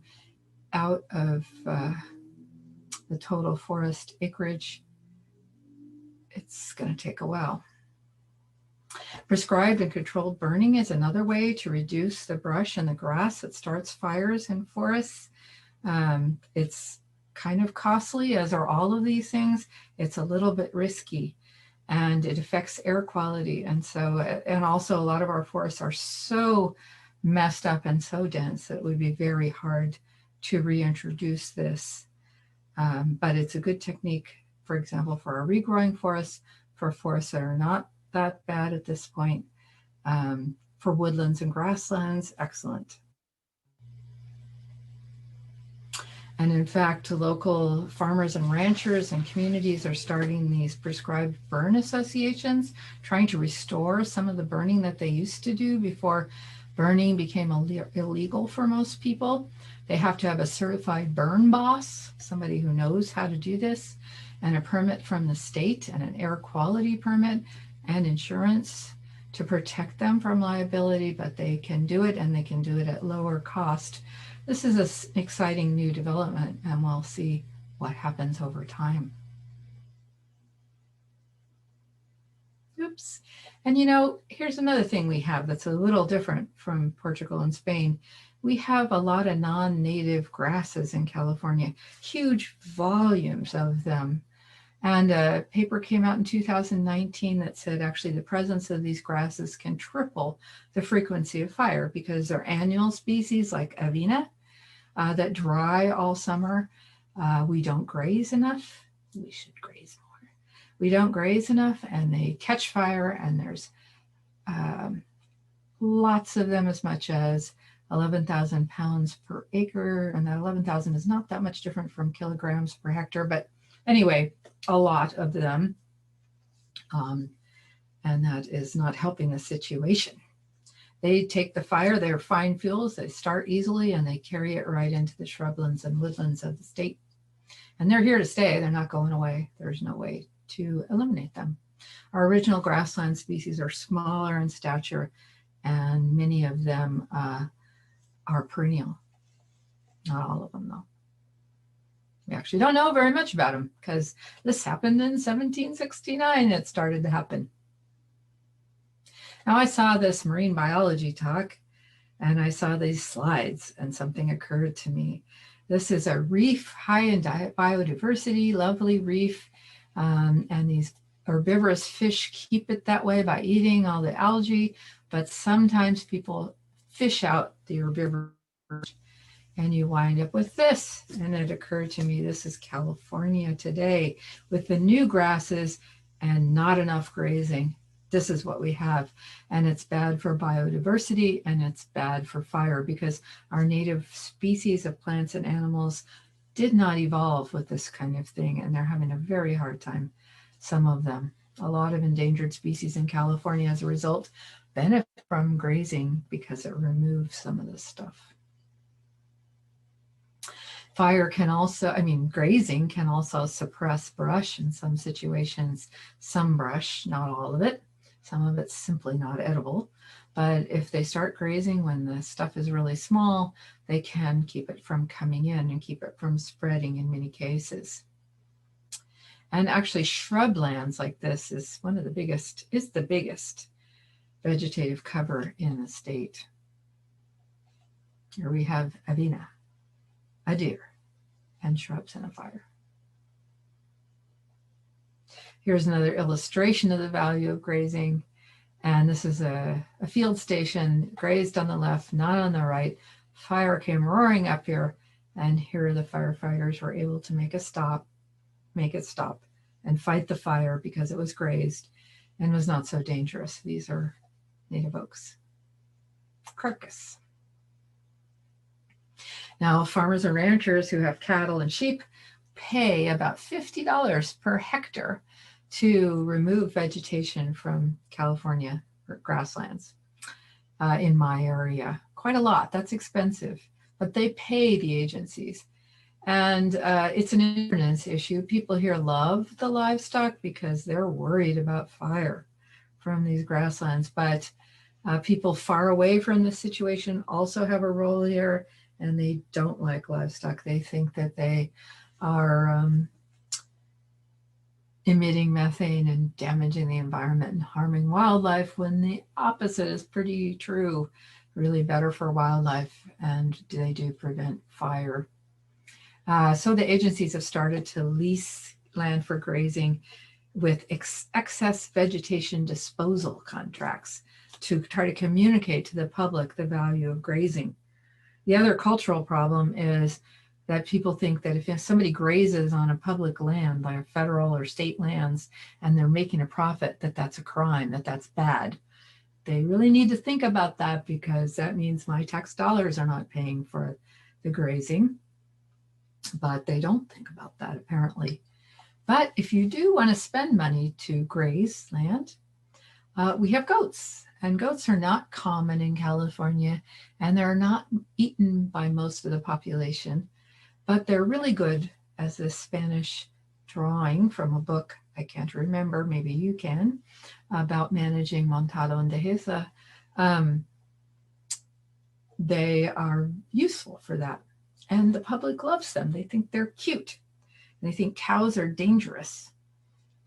out of the total forest acreage, it's going to take a while. Prescribed and controlled burning is another way to reduce the brush and the grass that starts fires in forests. It's kind of costly, as are all of these things. It's a little bit risky, and it affects air quality. And also a lot of our forests are so messed up and so dense that it would be very hard to reintroduce this. But it's a good technique, for example, for our regrowing forests, for forests that are not that bad at this point, for woodlands and grasslands, excellent. And in fact, local farmers and ranchers and communities are starting these prescribed burn associations, trying to restore some of the burning that they used to do before burning became illegal for most people. They have to have a certified burn boss, somebody who knows how to do this, and a permit from the state, and an air quality permit and insurance to protect them from liability, but they can do it, and they can do it at lower cost. This is an exciting new development, and we'll see what happens over time. Oops. And here's another thing we have that's a little different from Portugal and Spain. We have a lot of non-native grasses in California, huge volumes of them. And a paper came out in 2019 that said actually the presence of these grasses can triple the frequency of fire because they're annual species like Avena that dry all summer. We don't graze enough. We should graze more. We don't graze enough, and they catch fire, and there's lots of them, as much as 11,000 pounds per acre. And that 11,000 is not that much different from kilograms per hectare, but anyway, a lot of them. And that is not helping the situation. They take the fire, they're fine fuels, they start easily, and they carry it right into the shrublands and woodlands of the state. And they're here to stay, they're not going away. There's no way to eliminate them. Our original grassland species are smaller in stature, and many of them are perennial. Not all of them, though. We actually don't know very much about them because this happened in 1769. It started to happen. Now I saw this marine biology talk, and I saw these slides, and something occurred to me. This is a reef high in biodiversity, lovely reef, and these herbivorous fish keep it that way by eating all the algae, but sometimes people fish out the herbivorous, and you wind up with this. And it occurred to me, this is California today with the new grasses and not enough grazing. This is what we have, and it's bad for biodiversity, and it's bad for fire because our native species of plants and animals did not evolve with this kind of thing, and they're having a very hard time, some of them. A lot of endangered species in California, as a result, benefit from grazing because it removes some of this stuff. Fire can also, grazing can also suppress brush in some situations. Some brush, not all of it. Some of it's simply not edible. But if they start grazing when the stuff is really small, they can keep it from coming in and keep it from spreading in many cases. And actually shrublands like this is one of the biggest, is the biggest vegetative cover in the state. Here we have Avena, a deer, and shrubs and a fire. Here's another illustration of the value of grazing. And this is a field station, grazed on the left, not on the right. Fire came roaring up here, and here the firefighters were able to make it stop, and fight the fire because it was grazed and was not so dangerous. These are native oaks. Carcass. Now, farmers and ranchers who have cattle and sheep pay about $50 per hectare to remove vegetation from California or grasslands in my area. Quite a lot. That's expensive, but they pay the agencies. And it's an insurance issue. People here love the livestock because they're worried about fire from these grasslands, but people far away from the situation also have a role here, and they don't like livestock. They think that they are emitting methane and damaging the environment and harming wildlife, when the opposite is pretty true. Really better for wildlife, and they do prevent fire. So the agencies have started to lease land for grazing with excess vegetation disposal contracts to try to communicate to the public the value of grazing. The other cultural problem is that people think that if somebody grazes on a public land, like federal or state lands, and they're making a profit, that that's a crime, that that's bad. They really need to think about that, because that means my tax dollars are not paying for the grazing. But they don't think about that, apparently. But if you do want to spend money to graze land, we have goats. And goats are not common in California, and they're not eaten by most of the population. But they're really good, as this Spanish drawing from a book, I can't remember, maybe you can, about managing montado and dehesa. They are useful for that. And the public loves them. They think they're cute. They think cows are dangerous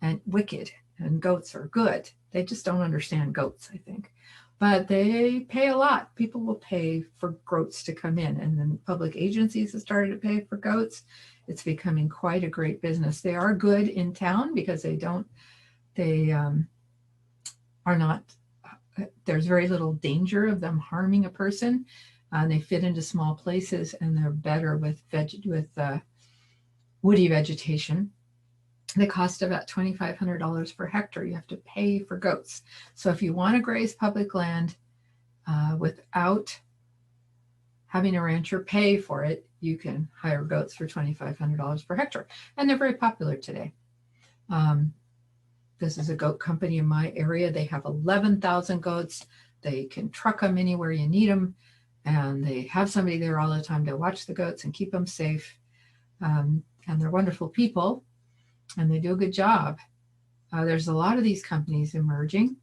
and wicked, and goats are good. They just don't understand goats, I think. But they pay a lot. People will pay for goats to come in. And then public agencies have started to pay for goats. It's becoming quite a great business. They are good in town because they are not, there's very little danger of them harming a person. They fit into small places, and they're better with woody vegetation. They cost about $2,500 per hectare. You have to pay for goats. So if you want to graze public land without having a rancher pay for it, you can hire goats for $2,500 per hectare. And they're very popular today. This is a goat company in my area. They have 11,000 goats. They can truck them anywhere you need them. And they have somebody there all the time to watch the goats and keep them safe. And they're wonderful people, and they do a good job. There's a lot of these companies emerging,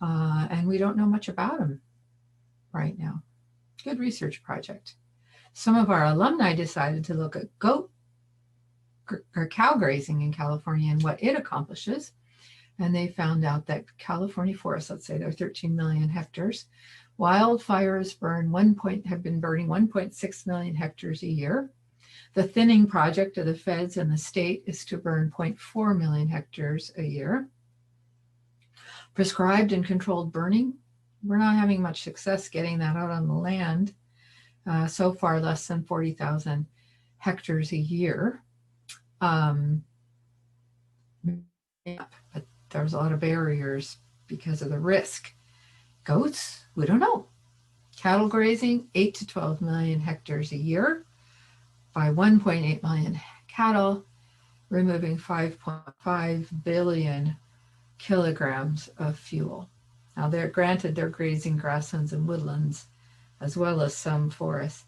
and we don't know much about them right now. Good research project. Some of our alumni decided to look at goat or cow grazing in California and what it accomplishes. And they found out that California forests, let's say there are 13 million hectares, wildfires have been burning 1.6 million hectares a year. The thinning project of the feds and the state is to burn 0.4 million hectares a year. Prescribed and controlled burning, we're not having much success getting that out on the land. So far, less than 40,000 hectares a year. But there's a lot of barriers because of the risk. Goats, we don't know. Cattle grazing, 8 to 12 million hectares a year by 1.8 million cattle, removing 5.5 billion kilograms of fuel. Now, they're grazing grasslands and woodlands, as well as some forests.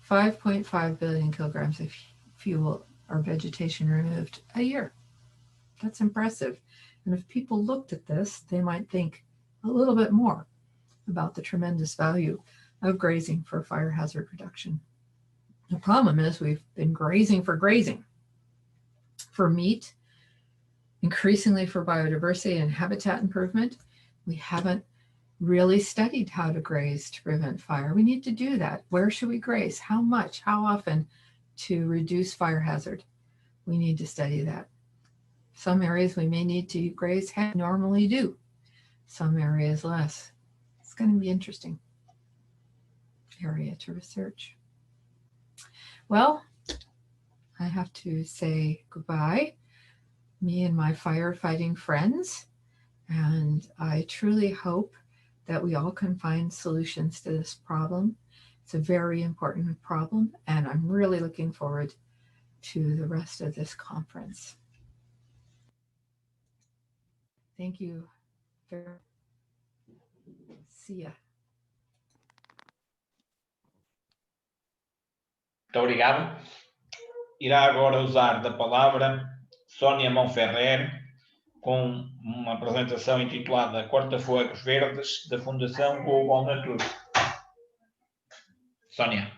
5.5 billion kilograms of fuel or vegetation removed a year. That's impressive. And if people looked at this, they might think a little bit more about the tremendous value of grazing for fire hazard reduction. The problem is we've been grazing, for meat, increasingly for biodiversity and habitat improvement. We haven't really studied how to graze to prevent fire. We need to do that. Where should we graze? How much? How often to reduce fire hazard? We need to study that. Some areas we may need to graze how we normally do. some areas less. It's going to be interesting area to research. Well, I have to say goodbye, me and my firefighting friends, and I truly hope that we all can find solutions to this problem. It's a very important problem, and I'm really looking forward to the rest of this conference. Thank you. See ya. Muito obrigado. Irá agora usar da palavra Sonia Monferrer com uma apresentação intitulada Corta-Fogos Verdes da Fundação Global Nature. Sonia.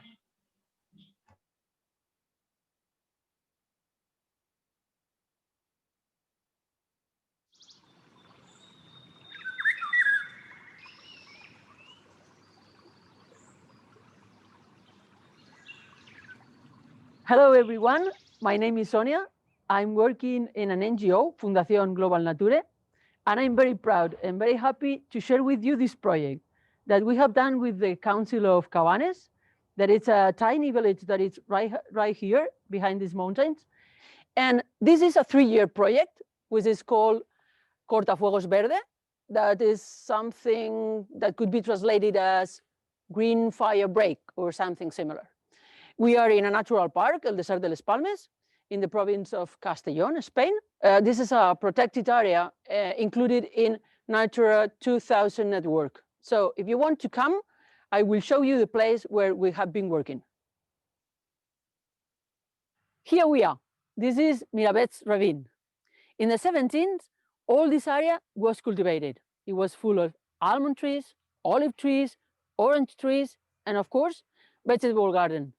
Hello, everyone. My name is Sonia. I'm working in an NGO, Fundación Global Nature, and I'm very proud and very happy to share with you this project that we have done with the Council of Cabanes, that it's a tiny village that is right here behind these mountains. And this is a 3-year project, which is called Cortafuegos Verde. That is something that could be translated as green fire break or something similar. We are in a natural park, El Desert de les Palmes, in the province of Castellón, Spain. This is a protected area included in Natura 2000 network. So if you want to come, I will show you the place where we have been working. Here we are. This is Mirabet's ravine. In the 17th, all this area was cultivated. It was full of almond trees, olive trees, orange trees, and of course, vegetable garden.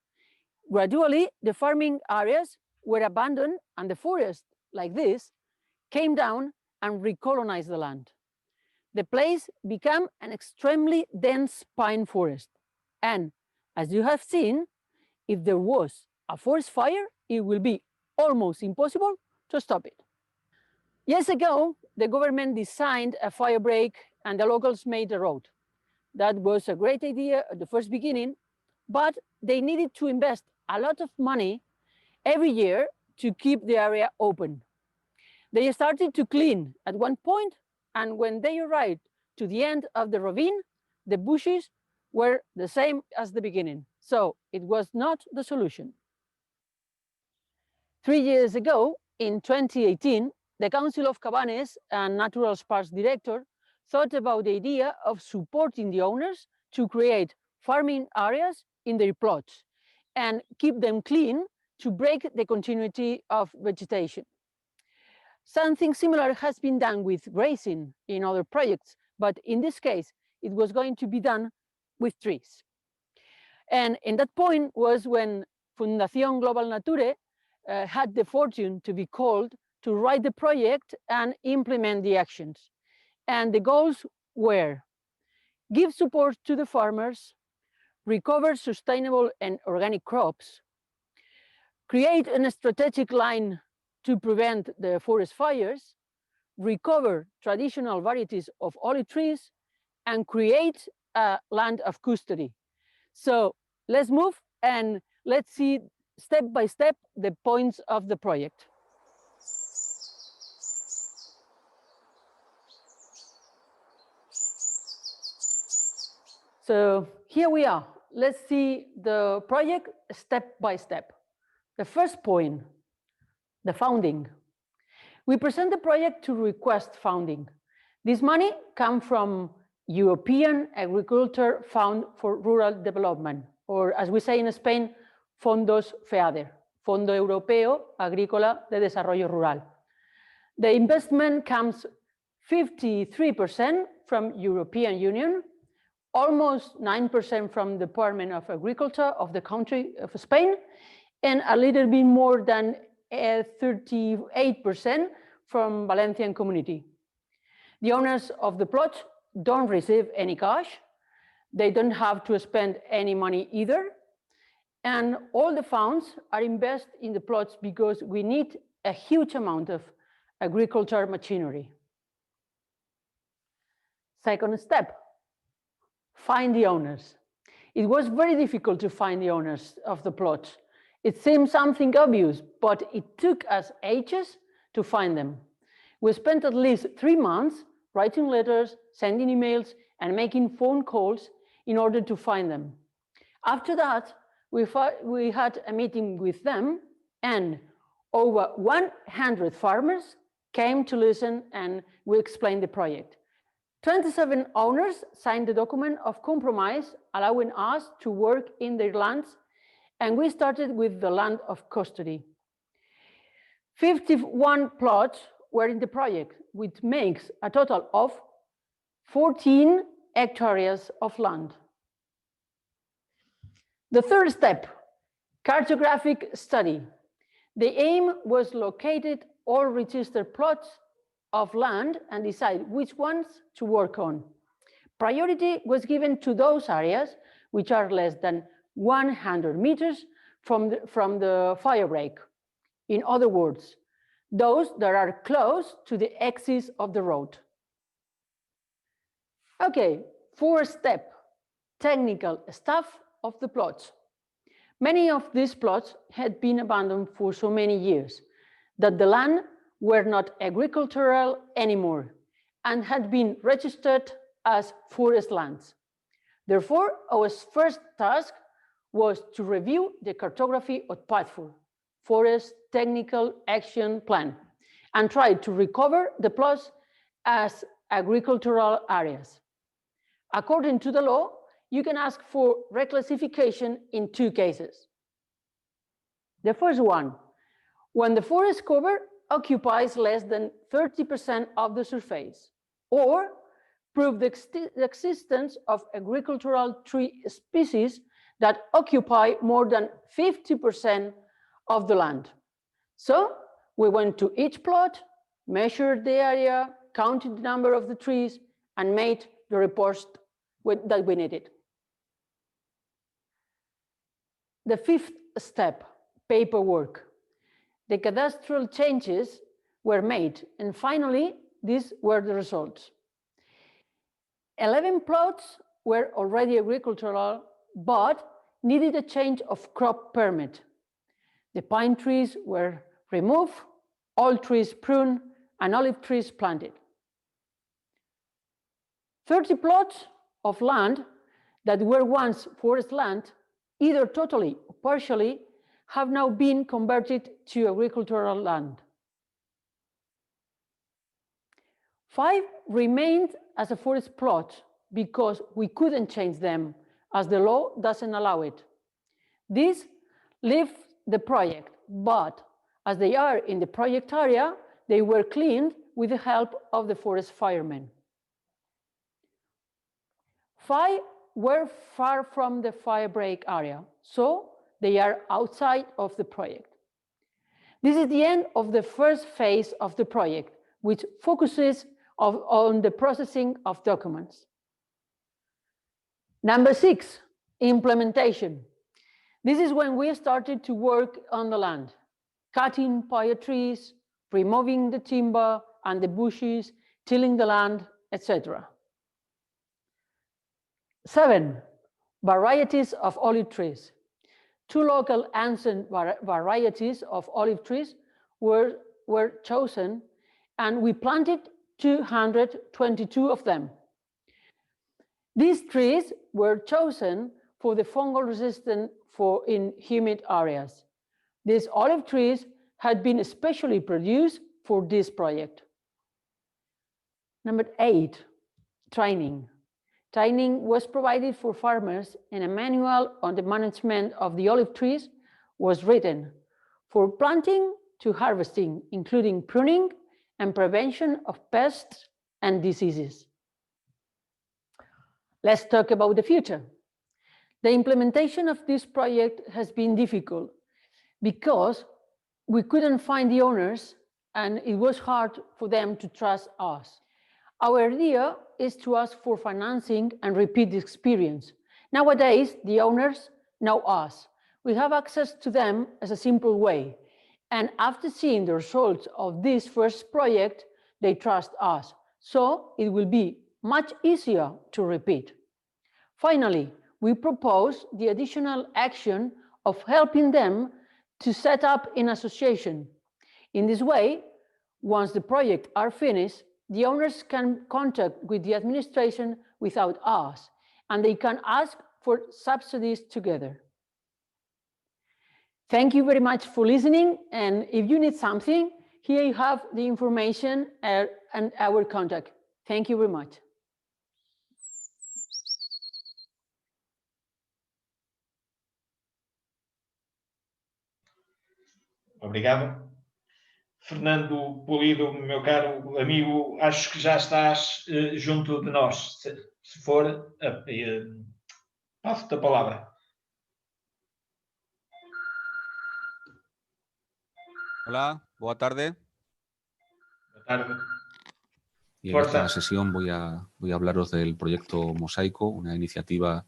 Gradually, the farming areas were abandoned and the forest, like this, came down and recolonized the land. The place became an extremely dense pine forest. And as you have seen, if there was a forest fire, it will be almost impossible to stop it. Years ago, the government designed a fire break and the locals made a road. That was a great idea at the first beginning, but they needed to invest a lot of money every year to keep the area open. They started to clean at one point, and when they arrived to the end of the ravine, the bushes were the same as the beginning. So it was not the solution. 3 years ago, in 2018, the Council of Cabanes and Natural Parks Director thought about the idea of supporting the owners to create farming areas in their plots and keep them clean to break the continuity of vegetation. Something similar has been done with grazing in other projects, but in this case, it was going to be done with trees. And in that point was when Fundación Global Nature had the fortune to be called to write the project and implement the actions. And the goals were: give support to the farmers, recover sustainable and organic crops, create a strategic line to prevent the forest fires, recover traditional varieties of olive trees, and create a land of custody. So let's move and let's see step by step the points of the project. So here we are. Let's see the project step by step. The first point, the funding. We present the project to request funding. This money comes from European Agriculture Fund for Rural Development, or as we say in Spain, Fondos FEADER, Fondo Europeo Agrícola de Desarrollo Rural. The investment comes 53% from European Union, almost 9% from the Department of Agriculture of the country of Spain, and a little bit more than 38% from Valencian community. The owners of the plot don't receive any cash. They don't have to spend any money either. And all the funds are invested in the plots because we need a huge amount of agriculture machinery. Second step, find the owners. It was very difficult to find the owners of the plots. It seemed something obvious, but it took us ages to find them. We spent at least 3 months writing letters, sending emails, and making phone calls in order to find them. After that, we had a meeting with them, and over 100 farmers came to listen, and we explained the project. 27 owners signed the document of compromise, allowing us to work in their lands, and we started with the land of custody. 51 plots were in the project, which makes a total of 14 hectares of land. The third step, cartographic study. The aim was locate all registered plots of land and decide which ones to work on. Priority was given to those areas which are less than 100 meters from the fire break. In other words, those that are close to the axis of the road. Okay, fourth step, technical stuff of the plots. Many of these plots had been abandoned for so many years that the land were not agricultural anymore and had been registered as forest lands. Therefore, our first task was to review the cartography of PATFOR, Forest Technical Action Plan, and try to recover the plots as agricultural areas. According to the law, you can ask for reclassification in 2 cases. The first one, when the forest cover occupies less than 30% of the surface, or prove the existence of agricultural tree species that occupy more than 50% of the land. So we went to each plot, measured the area, counted the number of the trees, and made the reports that we needed. The fifth step, paperwork. The cadastral changes were made, and finally, these were the results. 11 plots were already agricultural, but needed a change of crop permit. The pine trees were removed, all trees pruned, and olive trees planted. 30 plots of land that were once forest land, either totally or partially, have now been converted to agricultural land. 5 remained as a forest plot because we couldn't change them as the law doesn't allow it. These leave the project, but as they are in the project area, they were cleaned with the help of the forest firemen. 5 were far from the fire break area, so they are outside of the project. This is the end of the first phase of the project, which focuses on the processing of documents. Number 6, implementation. This is when we started to work on the land, cutting pine trees, removing the timber and the bushes, tilling the land, etc. 7, varieties of olive trees. 2 local ancient varieties of olive trees were chosen, and we planted 222 of them. These trees were chosen for the fungal resistance in humid areas. These olive trees had been especially produced for this project. Number 8, training. Training was provided for farmers, and a manual on the management of the olive trees was written for planting to harvesting, including pruning and prevention of pests and diseases. Let's talk about the future. The implementation of this project has been difficult because we couldn't find the owners and it was hard for them to trust us. Our idea is to ask for financing and repeat the experience. Nowadays, the owners know us. We have access to them as a simple way. And after seeing the results of this first project, they trust us. So it will be much easier to repeat. Finally, we propose the additional action of helping them to set up an association. In this way, once the projects are finished, the owners can contact with the administration without us, and they can ask for subsidies together. Thank you very much for listening, and if you need something, here you have the information and our contact. Thank you very much. Obrigado. Fernando Pulido, meu caro amigo, acho que já estás junto de nós. Se for, passo-te a palavra. Hola, boa tarde. Boa tarde. Y en esta sesión voy a hablaros del proyecto Mosaico, una iniciativa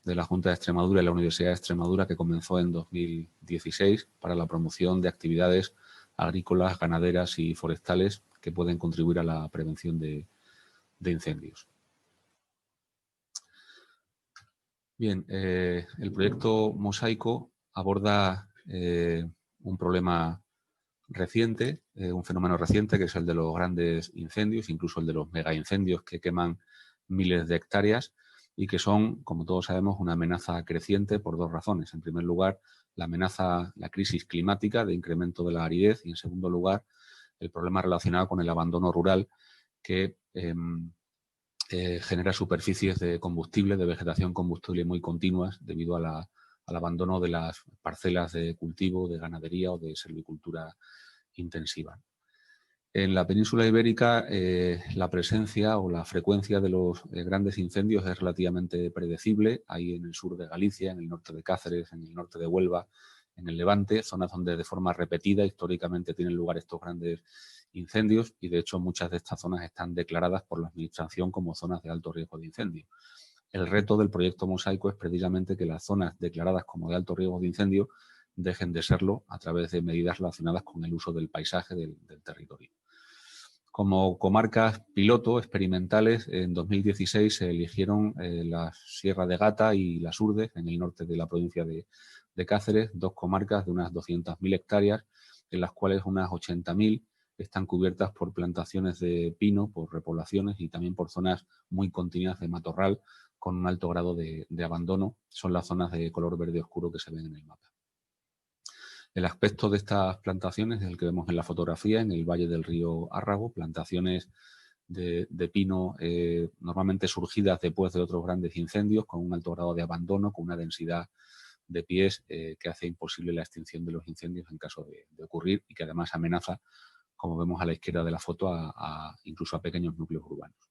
de la Junta de Extremadura y la Universidad de Extremadura que comenzó en 2016 para la promoción de actividades agrícolas, ganaderas y forestales que pueden contribuir a la prevención de incendios. Bien, el proyecto Mosaico aborda un problema reciente, un fenómeno reciente que es el de los grandes incendios, incluso el de los megaincendios que queman miles de hectáreas y que son, como todos sabemos, una amenaza creciente por dos razones. En primer lugar, la crisis climática de incremento de la aridez y, en segundo lugar, el problema relacionado con el abandono rural que genera superficies de combustible, de vegetación combustible muy continuas debido al abandono de las parcelas de cultivo, de ganadería o de silvicultura intensiva. En la península ibérica la presencia o la frecuencia de los grandes incendios es relativamente predecible. Hay en el sur de Galicia, en el norte de Cáceres, en el norte de Huelva, en el Levante, zonas donde de forma repetida históricamente tienen lugar estos grandes incendios y de hecho muchas de estas zonas están declaradas por la administración como zonas de alto riesgo de incendio. El reto del proyecto Mosaico es precisamente que las zonas declaradas como de alto riesgo de incendio dejen de serlo a través de medidas relacionadas con el uso del paisaje del territorio. Como comarcas piloto experimentales, en 2016 se eligieron la Sierra de Gata y las Urdes, en el norte de la provincia de Cáceres, dos comarcas de unas 200.000 hectáreas, en las cuales unas 80.000 están cubiertas por plantaciones de pino, por repoblaciones y también por zonas muy continuas de matorral con un alto grado de abandono. Son las zonas de color verde oscuro que se ven en el mapa. El aspecto de estas plantaciones es el que vemos en la fotografía, en el valle del río Árrago, plantaciones de pino normalmente surgidas después de otros grandes incendios, con un alto grado de abandono, con una densidad de pies que hace imposible la extinción de los incendios en caso de ocurrir y que además amenaza, como vemos a la izquierda de la foto, incluso a pequeños núcleos urbanos.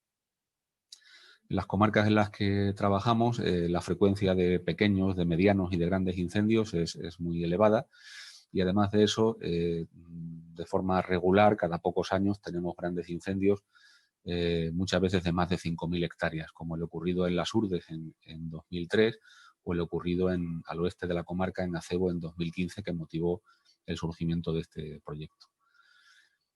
En las comarcas en las que trabajamos, la frecuencia de pequeños, de medianos y de grandes incendios es muy elevada. Y además de eso, de forma regular, cada pocos años tenemos grandes incendios, muchas veces de más de 5.000 hectáreas, como el ocurrido en las Urdes en 2003 o el ocurrido al oeste de la comarca, en Acebo, en 2015, que motivó el surgimiento de este proyecto.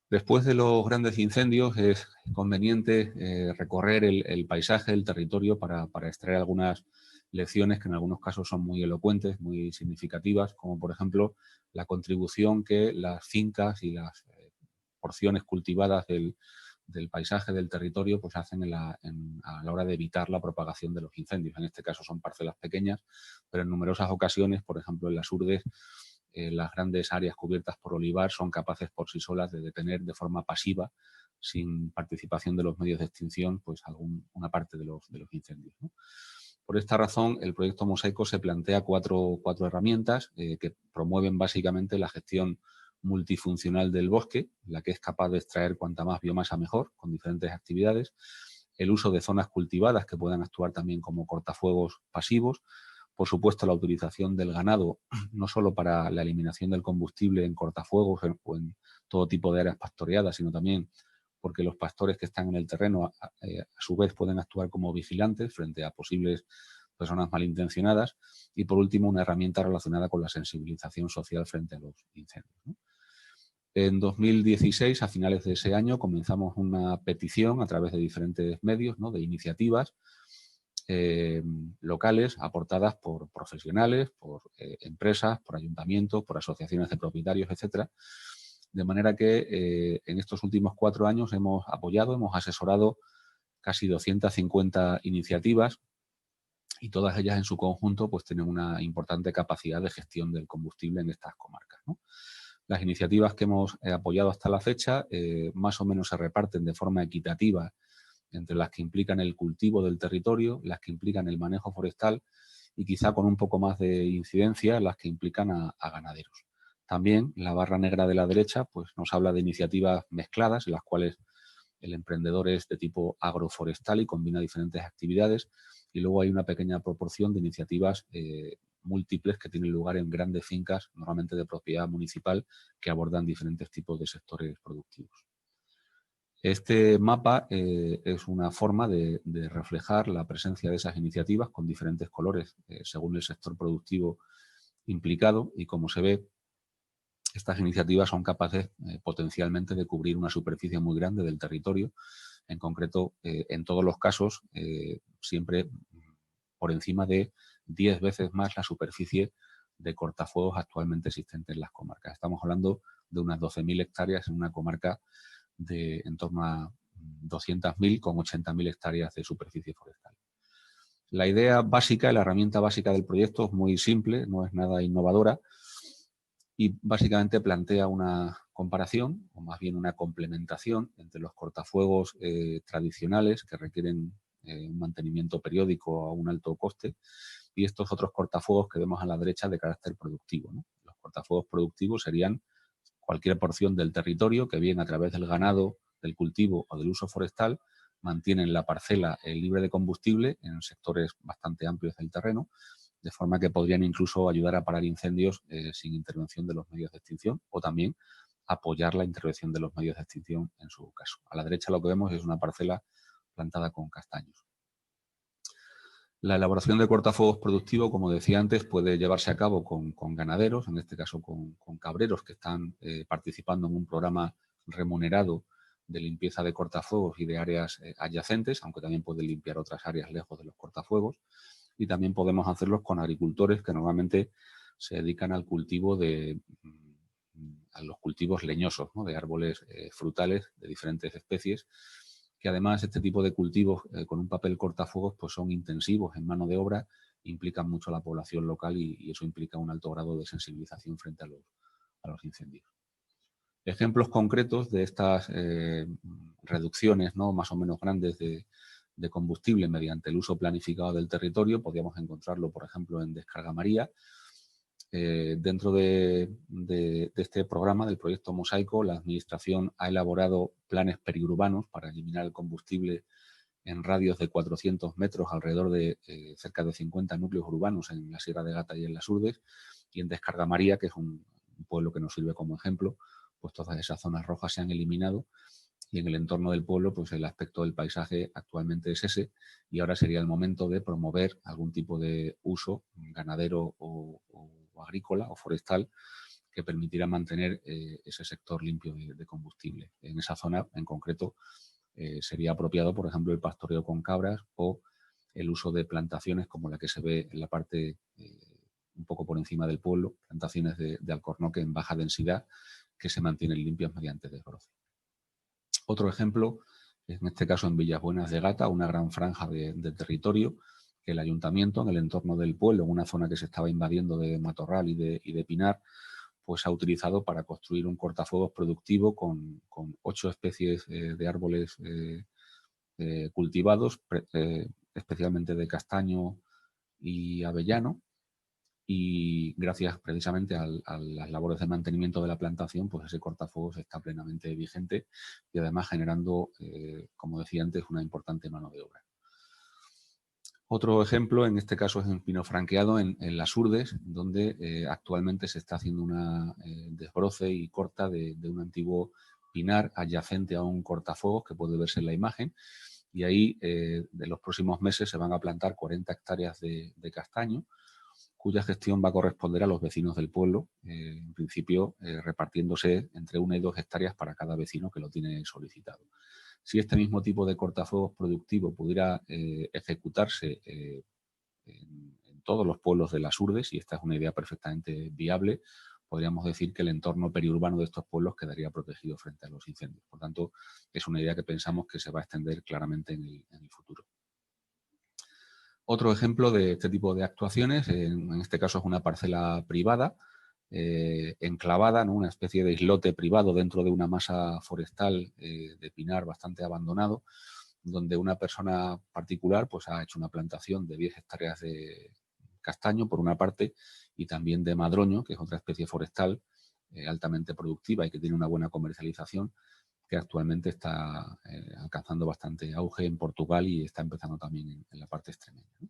Después de los grandes incendios es conveniente recorrer el paisaje, el territorio, para extraer algunas lecciones que en algunos casos son muy elocuentes, muy significativas, como por ejemplo la contribución que las fincas y las porciones cultivadas del paisaje, del territorio, pues hacen a la hora de evitar la propagación de los incendios. En este caso son parcelas pequeñas, pero en numerosas ocasiones, por ejemplo en las Urdes, las grandes áreas cubiertas por olivar son capaces por sí solas de detener de forma pasiva, sin participación de los medios de extinción, pues una parte de los incendios, ¿no? Por esta razón, el proyecto Mosaico se plantea cuatro herramientas que promueven básicamente la gestión multifuncional del bosque, la que es capaz de extraer cuanta más biomasa mejor, con diferentes actividades, el uso de zonas cultivadas que puedan actuar también como cortafuegos pasivos, por supuesto la utilización del ganado, no solo para la eliminación del combustible en cortafuegos o en todo tipo de áreas pastoreadas, sino también porque los pastores que están en el terreno a su vez pueden actuar como vigilantes frente a posibles personas malintencionadas, y por último una herramienta relacionada con la sensibilización social frente a los incendios, ¿no? En 2016, a finales de ese año, comenzamos una petición a través de diferentes medios, ¿no?, de iniciativas locales aportadas por profesionales, por empresas, por ayuntamientos, por asociaciones de propietarios, etcétera. De manera que en estos últimos 4 años hemos apoyado, hemos asesorado casi 250 iniciativas y todas ellas en su conjunto pues tienen una importante capacidad de gestión del combustible en estas comarcas, ¿no? Las iniciativas que hemos apoyado hasta la fecha más o menos se reparten de forma equitativa entre las que implican el cultivo del territorio, las que implican el manejo forestal y quizá con un poco más de incidencia las que implican a ganaderos. También la barra negra de la derecha pues, nos habla de iniciativas mezcladas en las cuales el emprendedor es de tipo agroforestal y combina diferentes actividades, y luego hay una pequeña proporción de iniciativas múltiples que tienen lugar en grandes fincas, normalmente de propiedad municipal, que abordan diferentes tipos de sectores productivos. Este mapa es una forma de reflejar la presencia de esas iniciativas con diferentes colores según el sector productivo implicado, y como se ve, estas iniciativas son capaces potencialmente de cubrir una superficie muy grande del territorio, en concreto, en todos los casos, siempre por encima de 10 veces más la superficie de cortafuegos actualmente existente en las comarcas. Estamos hablando de unas 12.000 hectáreas en una comarca de en torno a 200.000 con 80.000 hectáreas de superficie forestal. La idea básica, la herramienta básica del proyecto es muy simple, no es nada innovadora y básicamente plantea una comparación, o más bien una complementación entre los cortafuegos tradicionales que requieren un mantenimiento periódico a un alto coste y estos otros cortafuegos que vemos a la derecha de carácter productivo, ¿no? Los cortafuegos productivos serían cualquier porción del territorio que bien a través del ganado, del cultivo o del uso forestal mantienen la parcela libre de combustible en sectores bastante amplios del terreno, de forma que podrían incluso ayudar a parar incendios sin intervención de los medios de extinción o también apoyar la intervención de los medios de extinción en su caso. A la derecha lo que vemos es una parcela plantada con castaños. La elaboración de cortafuegos productivo, como decía antes, puede llevarse a cabo con ganaderos, en este caso con cabreros que están participando en un programa remunerado de limpieza de cortafuegos y de áreas adyacentes, aunque también pueden limpiar otras áreas lejos de los cortafuegos. Y también podemos hacerlos con agricultores que normalmente se dedican al cultivo a los cultivos leñosos, ¿no?, de árboles frutales de diferentes especies, que además este tipo de cultivos con un papel cortafuegos pues son intensivos en mano de obra, implican mucho a la población local y eso implica un alto grado de sensibilización frente a los incendios. Ejemplos concretos de estas reducciones, ¿no?, más o menos grandes de combustible mediante el uso planificado del territorio, podríamos encontrarlo, por ejemplo, en Descarga María. Dentro de este programa, del proyecto Mosaico, la Administración ha elaborado planes periurbanos para eliminar el combustible en radios de 400 metros alrededor de cerca de 50 núcleos urbanos en la Sierra de Gata y en las Urdes, y en Descarga María, que es un pueblo que nos sirve como ejemplo, pues todas esas zonas rojas se han eliminado y en el entorno del pueblo pues el aspecto del paisaje actualmente es ese, y ahora sería el momento de promover algún tipo de uso ganadero o agrícola o forestal que permitirá mantener ese sector limpio de combustible. En esa zona en concreto sería apropiado, por ejemplo, el pastoreo con cabras o el uso de plantaciones como la que se ve en la parte un poco por encima del pueblo, plantaciones de alcornoque en baja densidad que se mantienen limpias mediante desbroce. Otro ejemplo, en este caso en Villabuenas de Gata, una gran franja de territorio que el ayuntamiento en el entorno del pueblo, en una zona que se estaba invadiendo de matorral y de pinar, pues ha utilizado para construir un cortafuegos productivo con 8 especies de árboles cultivados, especialmente de castaño y avellano, y gracias precisamente a las labores de mantenimiento de la plantación, pues ese cortafuegos está plenamente vigente y además generando, como decía antes, una importante mano de obra. Otro ejemplo, en este caso, es en pino franqueado en las Urdes, donde actualmente se está haciendo una desbroce y corta de un antiguo pinar adyacente a un cortafuegos que puede verse en la imagen, y ahí de los próximos meses se van a plantar 40 hectáreas de castaño, cuya gestión va a corresponder a los vecinos del pueblo, en principio repartiéndose entre 1 y 2 hectáreas para cada vecino que lo tiene solicitado. Si este mismo tipo de cortafuegos productivo pudiera ejecutarse en todos los pueblos de las urdes, y esta es una idea perfectamente viable, podríamos decir que el entorno periurbano de estos pueblos quedaría protegido frente a los incendios. Por tanto, es una idea que pensamos que se va a extender claramente en el futuro. Otro ejemplo de este tipo de actuaciones, en este caso es una parcela privada, enclavada, ¿no? Una especie de islote privado dentro de una masa forestal de pinar bastante abandonado, donde una persona particular pues, ha hecho una plantación de 10 hectáreas de castaño, por una parte, y también de madroño, que es otra especie forestal altamente productiva y que tiene una buena comercialización, que actualmente está alcanzando bastante auge en Portugal y está empezando también en la parte extremeña, ¿no?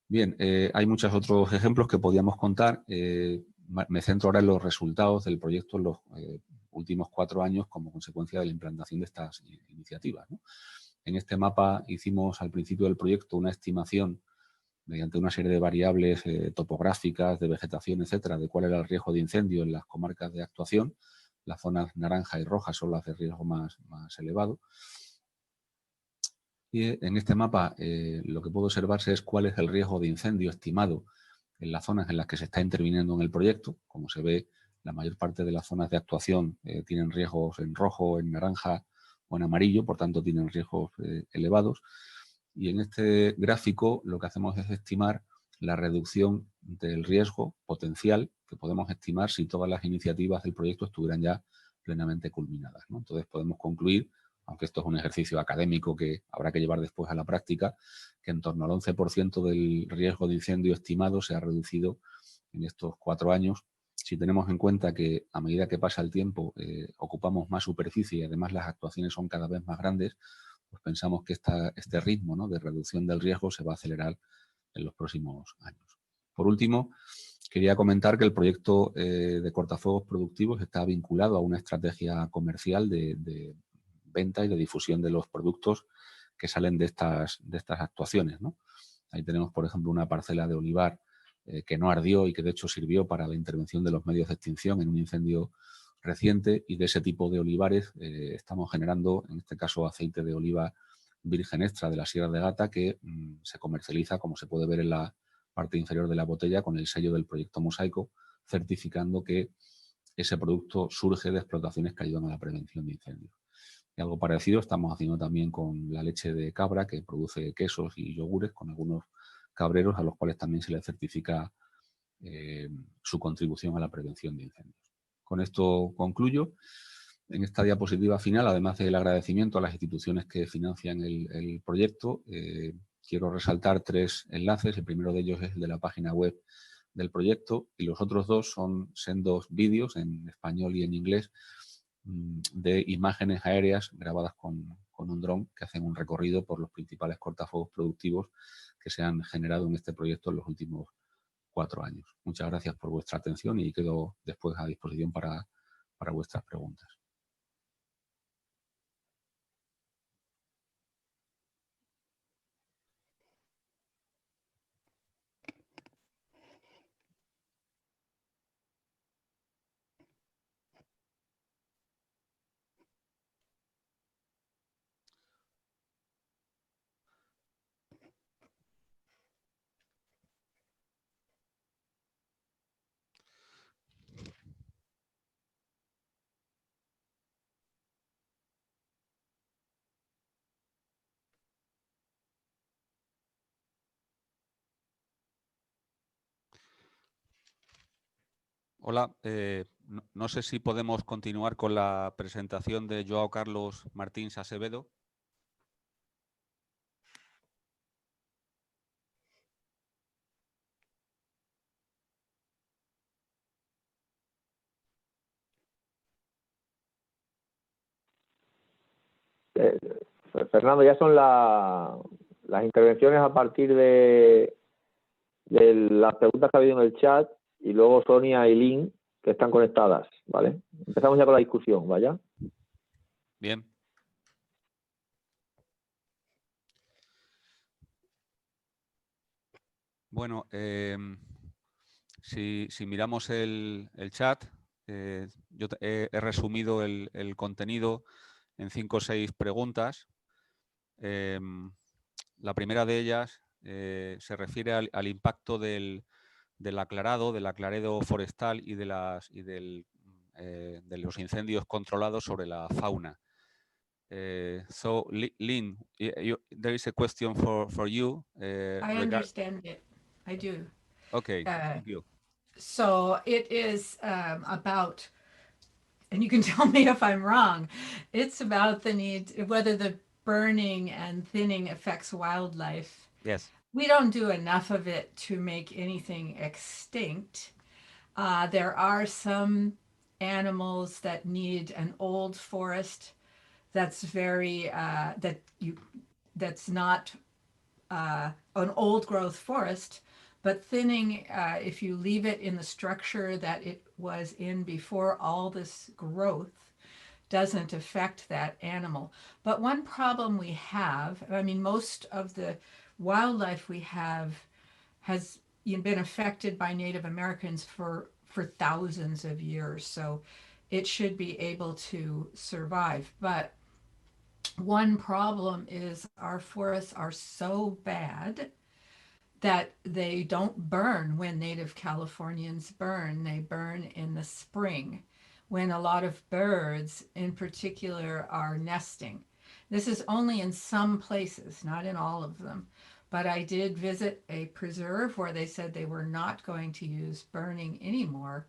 Bien, hay muchos otros ejemplos que podíamos contar. Me centro ahora en los resultados del proyecto en los últimos 4 años como consecuencia de la implantación de estas iniciativas, ¿no? En este mapa hicimos al principio del proyecto una estimación mediante una serie de variables topográficas, de vegetación, etcétera, de cuál era el riesgo de incendio en las comarcas de actuación. Las zonas naranja y roja son las de riesgo más elevado. Y en este mapa lo que puede observarse es cuál es el riesgo de incendio estimado en las zonas en las que se está interviniendo en el proyecto. Como se ve, la mayor parte de las zonas de actuación tienen riesgos en rojo, en naranja o en amarillo, por tanto tienen riesgos elevados. Y en este gráfico lo que hacemos es estimar la reducción del riesgo potencial que podemos estimar si todas las iniciativas del proyecto estuvieran ya plenamente culminadas, ¿no? Entonces podemos concluir, aunque esto es un ejercicio académico que habrá que llevar después a la práctica, que en torno al 11% del riesgo de incendio estimado se ha reducido en estos 4 años. Si tenemos en cuenta que a medida que pasa el tiempo ocupamos más superficie y además las actuaciones son cada vez más grandes, pues pensamos que este ritmo, ¿no?, de reducción del riesgo se va a acelerar en los próximos años. Por último, quería comentar que el proyecto de cortafuegos productivos está vinculado a una estrategia comercial de venta y de difusión de los productos que salen de estas actuaciones, ¿no? Ahí tenemos, por ejemplo, una parcela de olivar que no ardió y que de hecho sirvió para la intervención de los medios de extinción en un incendio reciente, y de ese tipo de olivares estamos generando, en este caso, aceite de oliva virgen extra de la Sierra de Gata, que se comercializa, como se puede ver en la parte inferior de la botella, con el sello del proyecto Mosaico, certificando que ese producto surge de explotaciones que ayudan a la prevención de incendios. Y algo parecido estamos haciendo también con la leche de cabra, que produce quesos y yogures, con algunos cabreros a los cuales también se les certifica su contribución a la prevención de incendios. Con esto concluyo. En esta diapositiva final, además del agradecimiento a las instituciones que financian el proyecto, quiero resaltar 3 enlaces. El primero de ellos es el de la página web del proyecto y los otros 2 son sendos vídeos en español y en inglés de imágenes aéreas grabadas con un dron que hacen un recorrido por los principales cortafuegos productivos que se han generado en este proyecto en los últimos 4 años. Muchas gracias por vuestra atención y quedo después a disposición para vuestras preguntas. Hola, no sé si podemos continuar con la presentación de Joao Carlos Martins Acevedo. Fernando, ya son las intervenciones a partir de las preguntas que ha habido en el chat y luego Sonia y Lynn, que están conectadas, ¿vale? Empezamos ya con la discusión, ¿vaya? Bien. Bueno, Si miramos el chat, yo he resumido el contenido en 5 o 6 preguntas. La primera de ellas se refiere al impacto del aclarado forestal y de los incendios controlados sobre la fauna. So, Lynn, there is a question for you. I understand it. I do. Okay, thank you. So it is about, and you can tell me if I'm wrong, it's about the need, whether the burning and thinning affects wildlife. Yes. We don't do enough of it to make anything extinct. There are some animals that need an old forest that's very, that's not an old growth forest, but thinning, if you leave it in the structure that it was in before all this growth, doesn't affect that animal. But one problem we have, I mean, most of the wildlife we have has been affected by Native Americans for thousands of years. So it should be able to survive. But one problem is our forests are so bad that they don't burn when Native Californians burn. They burn in the spring when a lot of birds in particular are nesting. This is only in some places, not in all of them. But I did visit a preserve where they said they were not going to use burning anymore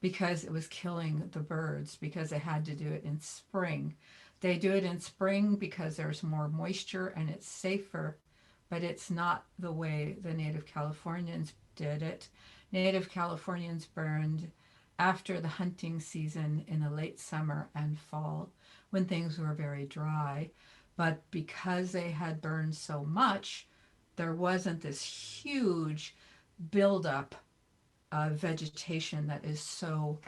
because it was killing the birds, because they had to do it in spring. They do it in spring because there's more moisture and it's safer, but it's not the way the Native Californians did it. Native Californians burned after the hunting season in the late summer and fall when things were very dry. But because they had burned so much, there wasn't this huge buildup of vegetation that is so,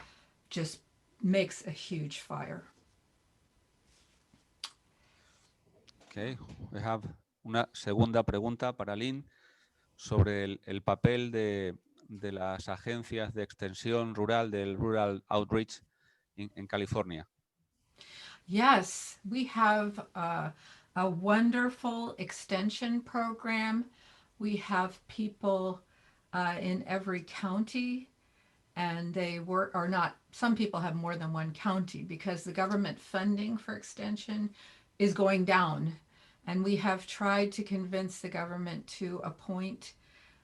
just makes a huge fire. Okay, we have una segunda pregunta para Lynn sobre el papel de las agencias de extensión rural, del Rural Outreach en California. Yes, we have a wonderful extension program. We have people in every county, and they work, or not, some people have more than one county because the government funding for extension is going down. And we have tried to convince the government to appoint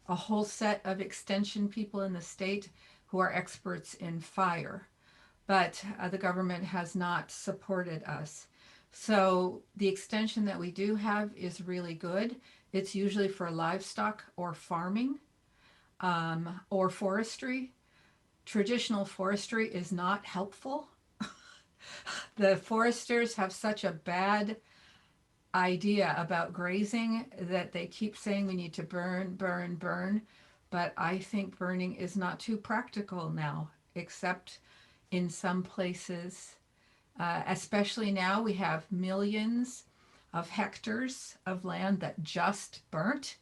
a whole set of extension people in the state who are experts in fire. But the government has not supported us. So the extension that we do have is really good. It's usually for livestock or farming or forestry. Traditional forestry is not helpful. The foresters have such a bad idea about grazing that they keep saying we need to burn, burn, burn. But I think burning is not too practical now, except in some places, especially now we have millions of hectares of land that just burnt,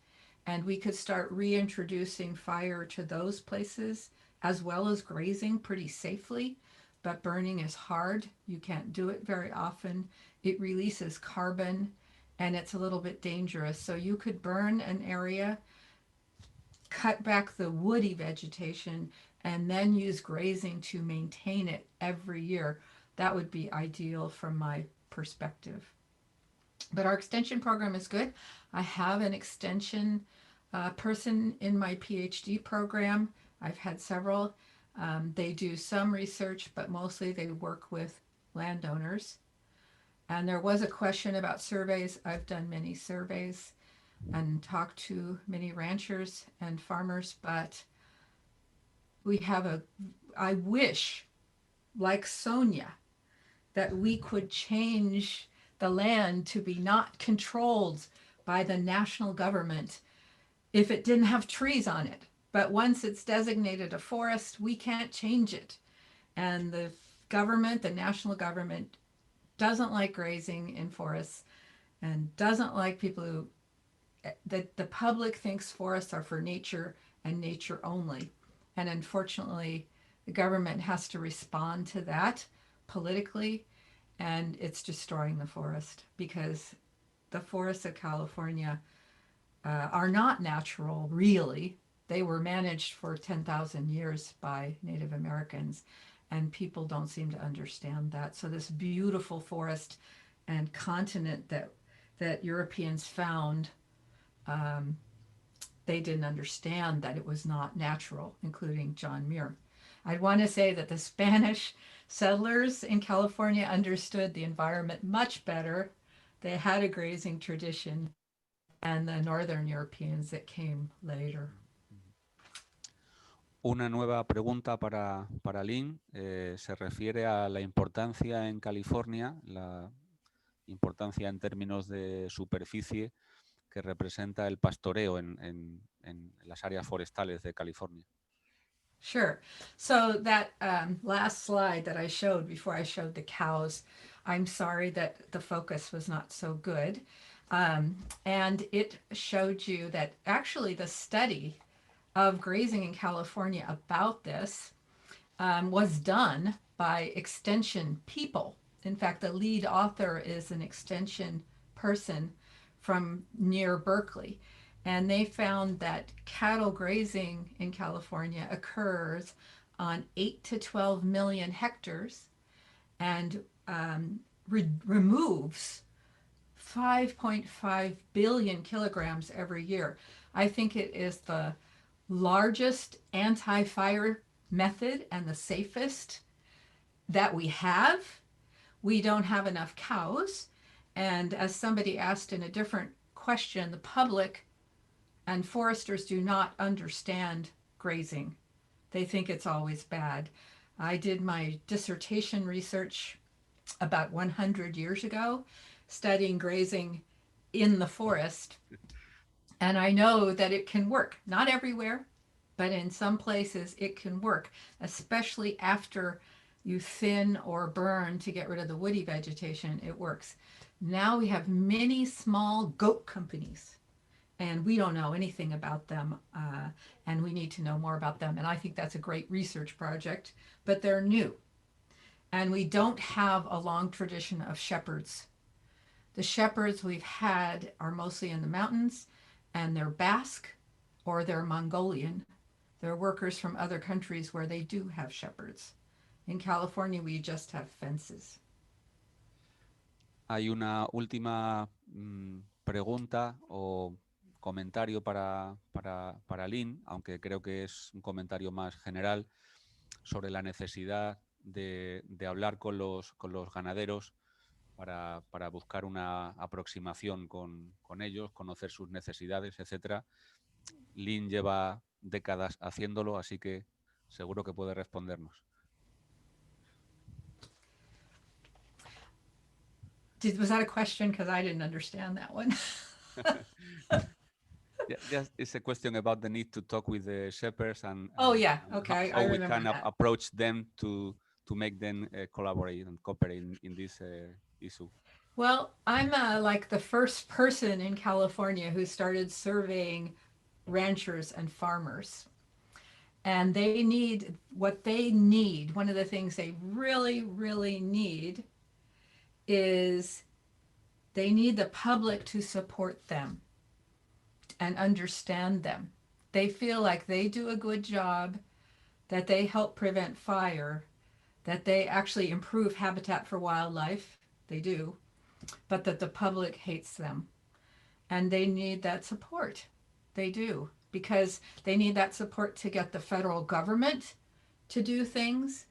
and we could start reintroducing fire to those places as well as grazing pretty safely. But burning is hard. You can't do it very often. It releases carbon and it's a little bit dangerous. So you could burn an area, cut back the woody vegetation, and then use grazing to maintain it every year. That would be ideal from my perspective. But our extension program is good. I have an extension person in my PhD program. I've had several. They do some research, but mostly they work with landowners. And there was a question about surveys. I've done many surveys and talked to many ranchers and farmers, but we have I wish, like Sonia, that we could change the land to be not controlled by the national government if it didn't have trees on it. But once it's designated a forest, we can't change it. And the government, the national government, doesn't like grazing in forests and doesn't like people who, the public thinks forests are for nature and nature only. And unfortunately, the government has to respond to that politically, and it's destroying the forest because the forests of California are not natural, really. They were managed for 10,000 years by Native Americans, and people don't seem to understand that. So this beautiful forest and continent that Europeans found, they didn't understand that it was not natural, including John Muir. I'd want to say that the Spanish settlers in California understood the environment much better. They had a grazing tradition, and the Northern Europeans that came later. Una nueva pregunta para Lynn se refiere a la importancia en California, la importancia en términos de superficie que representa el pastoreo en las áreas forestales de California. Sure. So that last slide that I showed before I showed the cows, I'm sorry that the focus was not so good. And it showed you that actually the study of grazing in California about this was done by extension people. In fact, the lead author is an extension person from near Berkeley. And they found that cattle grazing in California occurs on 8 to 12 million hectares and removes 5.5 billion kilograms every year. I think it is the largest anti-fire method and the safest that we have. We don't have enough cows. And as somebody asked in a different question, the public and foresters do not understand grazing. They think it's always bad. I did my dissertation research about 100 years ago, studying grazing in the forest. And I know that it can work, not everywhere, but in some places it can work, especially after you thin or burn to get rid of the woody vegetation, it works. Now we have many small goat companies, and we don't know anything about them, and we need to know more about them. And I think that's a great research project, but they're new. And we don't have a long tradition of shepherds. The shepherds we've had are mostly in the mountains, and they're Basque or they're Mongolian. They're workers from other countries where they do have shepherds. In California, we just have fences. Hay una última pregunta o comentario para Lynn, aunque creo que es un comentario más general sobre la necesidad de hablar con los ganaderos para buscar una aproximación con ellos, conocer sus necesidades, etc. Lynn lleva décadas haciéndolo, así que seguro que puede respondernos. Was that a question? Because I didn't understand that one. Yeah, it's a question about the need to talk with the shepherds and yeah, okay, how we can that. approach them to make them collaborate and cooperate in this issue. Well, I'm like the first person in California who started surveying ranchers and farmers. And they need what they need. One of the things they really, really need is they need the public to support them and understand them. They feel like they do a good job, that they help prevent fire, that they actually improve habitat for wildlife. They do, but that the public hates them. And they need that support. They do, because they need that support to get the federal government to do things,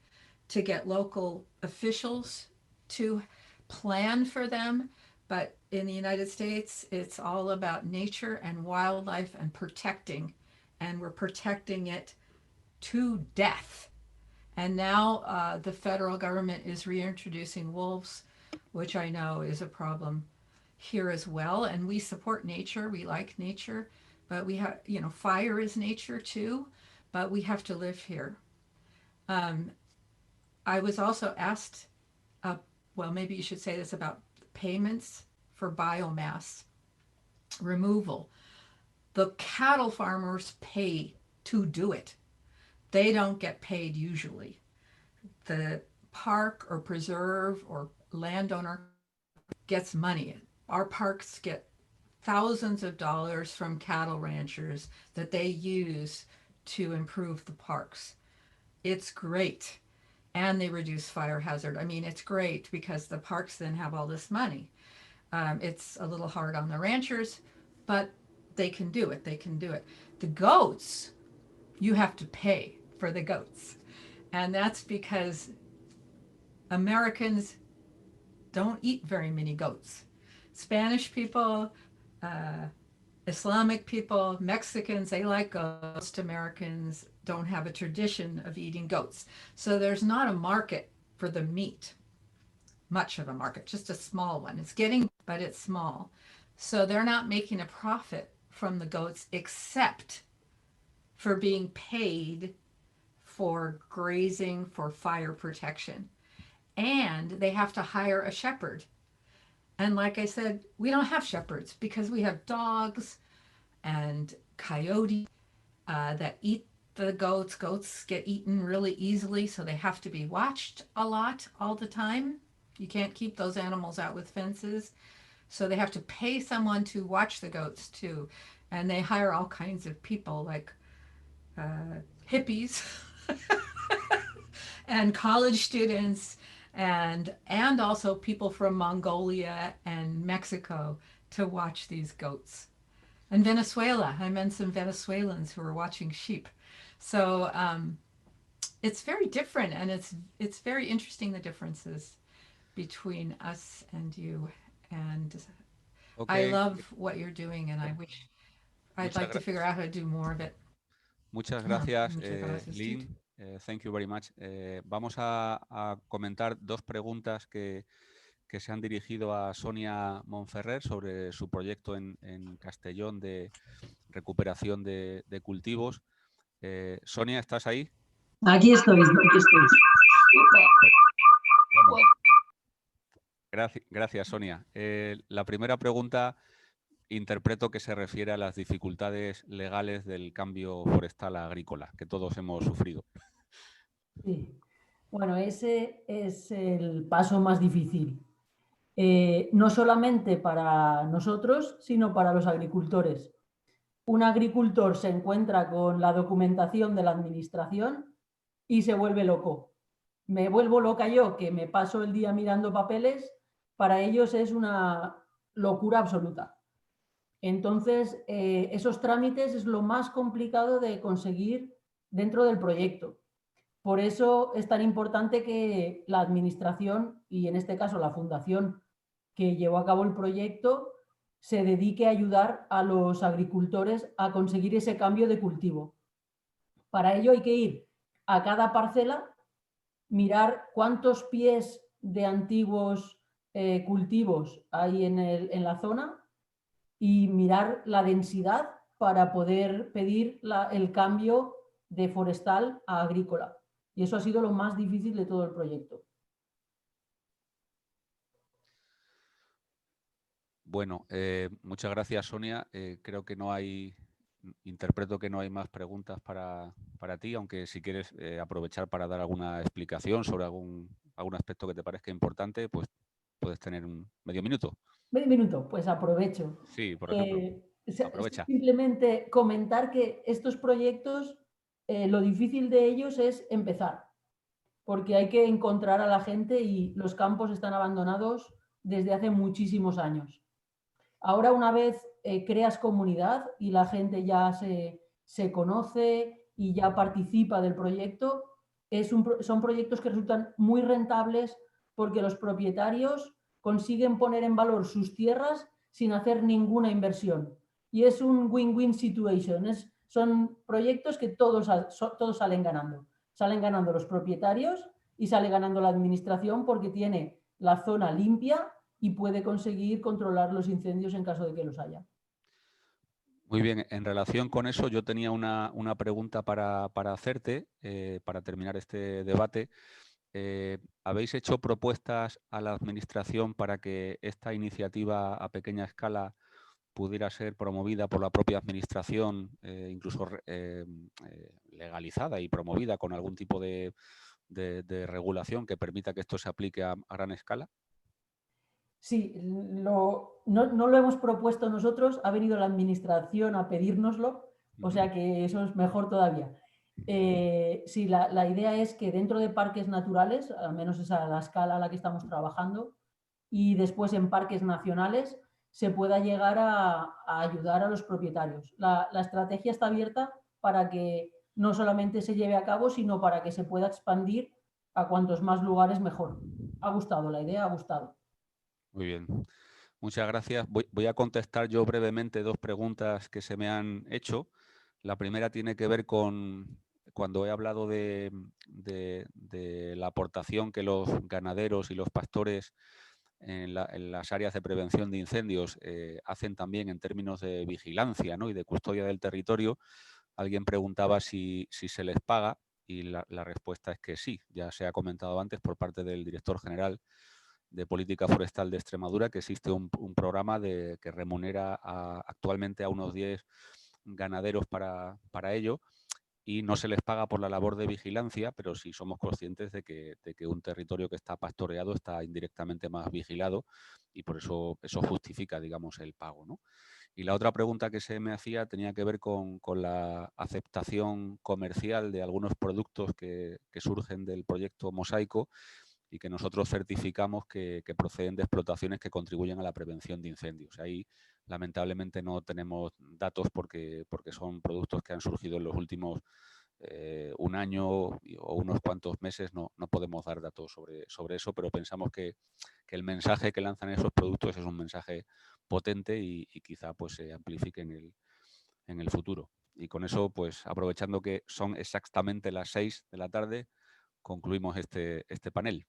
to get local officials to plan for them. But in the United States, it's all about nature and wildlife and protecting. And we're protecting it to death. And now the federal government is reintroducing wolves, which I know is a problem here as well. And we support nature. We like nature. But we have, fire is nature too. But we have to live here. I was also asked, maybe you should say this about payments for biomass removal. The cattle farmers pay to do it. they don't get paid usually. The park or preserve or landowner gets money. Our parks get thousands of dollars from cattle ranchers that they use to improve the parks. It's great. And they reduce fire hazard. I mean, it's great because the parks then have all this money. It's a little hard on the ranchers, but they can do it. They can do it. The goats, you have to pay for the goats. And that's because Americans don't eat very many goats. Spanish people, Islamic people, Mexicans, they like goats. Most Americans don't have a tradition of eating goats. So there's not a market for the meat, much of a market, just a small one. It's getting, but it's small. So they're not making a profit from the goats except for being paid for grazing, for fire protection. And they have to hire a shepherd. And like I said, we don't have shepherds because we have dogs and coyotes that eat the goats. Goats get eaten really easily, so they have to be watched a lot all the time. You can't keep those animals out with fences. So they have to pay someone to watch the goats too. And they hire all kinds of people like hippies and college students and also people from Mongolia and Mexico to watch these goats. And Venezuela, I met some Venezuelans who were watching sheep. So it's very different, and it's very interesting, the differences between us and you. And I love what you're doing, and I wish I'd like to figure out how to do more of it. Muchas gracias, Lynn. Thank you very much. Vamos a comentar dos preguntas que se han dirigido a Sonia Monferrer sobre su proyecto en Castellón de recuperación de cultivos. Sonia, ¿estás ahí? Aquí estoy, aquí estoy. Bueno, gracias, Sonia. La primera pregunta interpreto que se refiere a las dificultades legales del cambio forestal agrícola que todos hemos sufrido. Sí. Bueno, ese es el paso más difícil. No solamente para nosotros, sino para los agricultores. Un agricultor se encuentra con la documentación de la administración y se vuelve loco. Me vuelvo loca yo, que me paso el día mirando papeles, para ellos es una locura absoluta. Entonces, esos trámites es lo más complicado de conseguir dentro del proyecto. Por eso es tan importante que la administración, y en este caso la fundación que llevó a cabo el proyecto, se dedique a ayudar a los agricultores a conseguir ese cambio de cultivo. Para ello hay que ir a cada parcela, mirar cuántos pies de antiguos cultivos hay en la zona y mirar la densidad para poder pedir el cambio de forestal a agrícola. Y eso ha sido lo más difícil de todo el proyecto. Bueno, muchas gracias, Sonia. Creo que interpreto que no hay más preguntas para ti, aunque si quieres aprovechar para dar alguna explicación sobre algún aspecto que te parezca importante, pues puedes tener medio minuto. Medio minuto, pues aprovecho. Sí, por ejemplo. Aprovecha. Simplemente comentar que estos proyectos, lo difícil de ellos es empezar, porque hay que encontrar a la gente y los campos están abandonados desde hace muchísimos años. Ahora, una vez creas comunidad y la gente ya se conoce y ya participa del proyecto, son proyectos que resultan muy rentables porque los propietarios consiguen poner en valor sus tierras sin hacer ninguna inversión. Y es un win-win situation. Son proyectos que todos salen ganando. Salen ganando los propietarios y sale ganando la administración porque tiene la zona limpia y puede conseguir controlar los incendios en caso de que los haya. Muy bien, en relación con eso yo tenía una pregunta para hacerte, para terminar este debate. ¿Habéis hecho propuestas a la administración para que esta iniciativa a pequeña escala pudiera ser promovida por la propia administración, incluso legalizada y promovida con algún tipo de regulación que permita que esto se aplique a gran escala? Sí, no lo hemos propuesto nosotros, ha venido la administración a pedírnoslo, o sea que eso es mejor todavía. Sí, la idea es que dentro de parques naturales, al menos esa es la escala a la que estamos trabajando, y después en parques nacionales se pueda llegar a ayudar a los propietarios. La estrategia está abierta para que no solamente se lleve a cabo, sino para que se pueda expandir a cuantos más lugares mejor. Ha gustado, la idea ha gustado. Muy bien. Muchas gracias. Voy a contestar yo brevemente 2 preguntas que se me han hecho. La primera tiene que ver con cuando he hablado de la aportación que los ganaderos y los pastores en las áreas de prevención de incendios hacen también en términos de vigilancia, ¿no?, y de custodia del territorio. Alguien preguntaba si se les paga y la respuesta es que sí. Ya se ha comentado antes por parte del director general de Política Forestal de Extremadura que existe un programa que remunera actualmente a unos 10 ganaderos para ello, y no se les paga por la labor de vigilancia, pero sí somos conscientes de que un territorio que está pastoreado está indirectamente más vigilado y por eso justifica, digamos, el pago, ¿no? Y la otra pregunta que se me hacía tenía que ver con la aceptación comercial de algunos productos que surgen del proyecto Mosaico y que nosotros certificamos que proceden de explotaciones que contribuyen a la prevención de incendios. Ahí, lamentablemente, no tenemos datos porque son productos que han surgido en los últimos 1 año o unos cuantos meses. No podemos dar datos sobre eso, pero pensamos que el mensaje que lanzan esos productos es un mensaje potente y quizá pues se amplifique en el futuro. Y con eso, pues aprovechando que son exactamente las 6 de la tarde, concluimos este panel.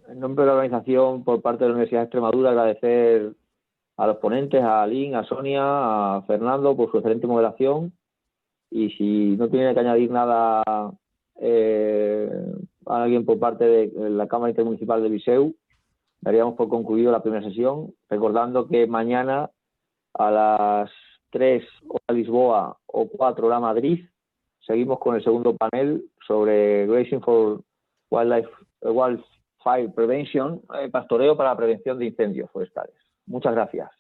En nombre de la organización, por parte de la Universidad de Extremadura, agradecer a los ponentes, a Lynn, a Sonia, a Fernando por su excelente moderación. Y si no tiene que añadir nada a alguien por parte de la Cámara Intermunicipal de Viseu, daríamos por concluido la primera sesión, recordando que mañana a las 3 hora Lisboa o 4 hora Madrid seguimos con el segundo panel sobre Grazing for Wildfire Prevention, pastoreo para la prevención de incendios forestales. Muchas gracias.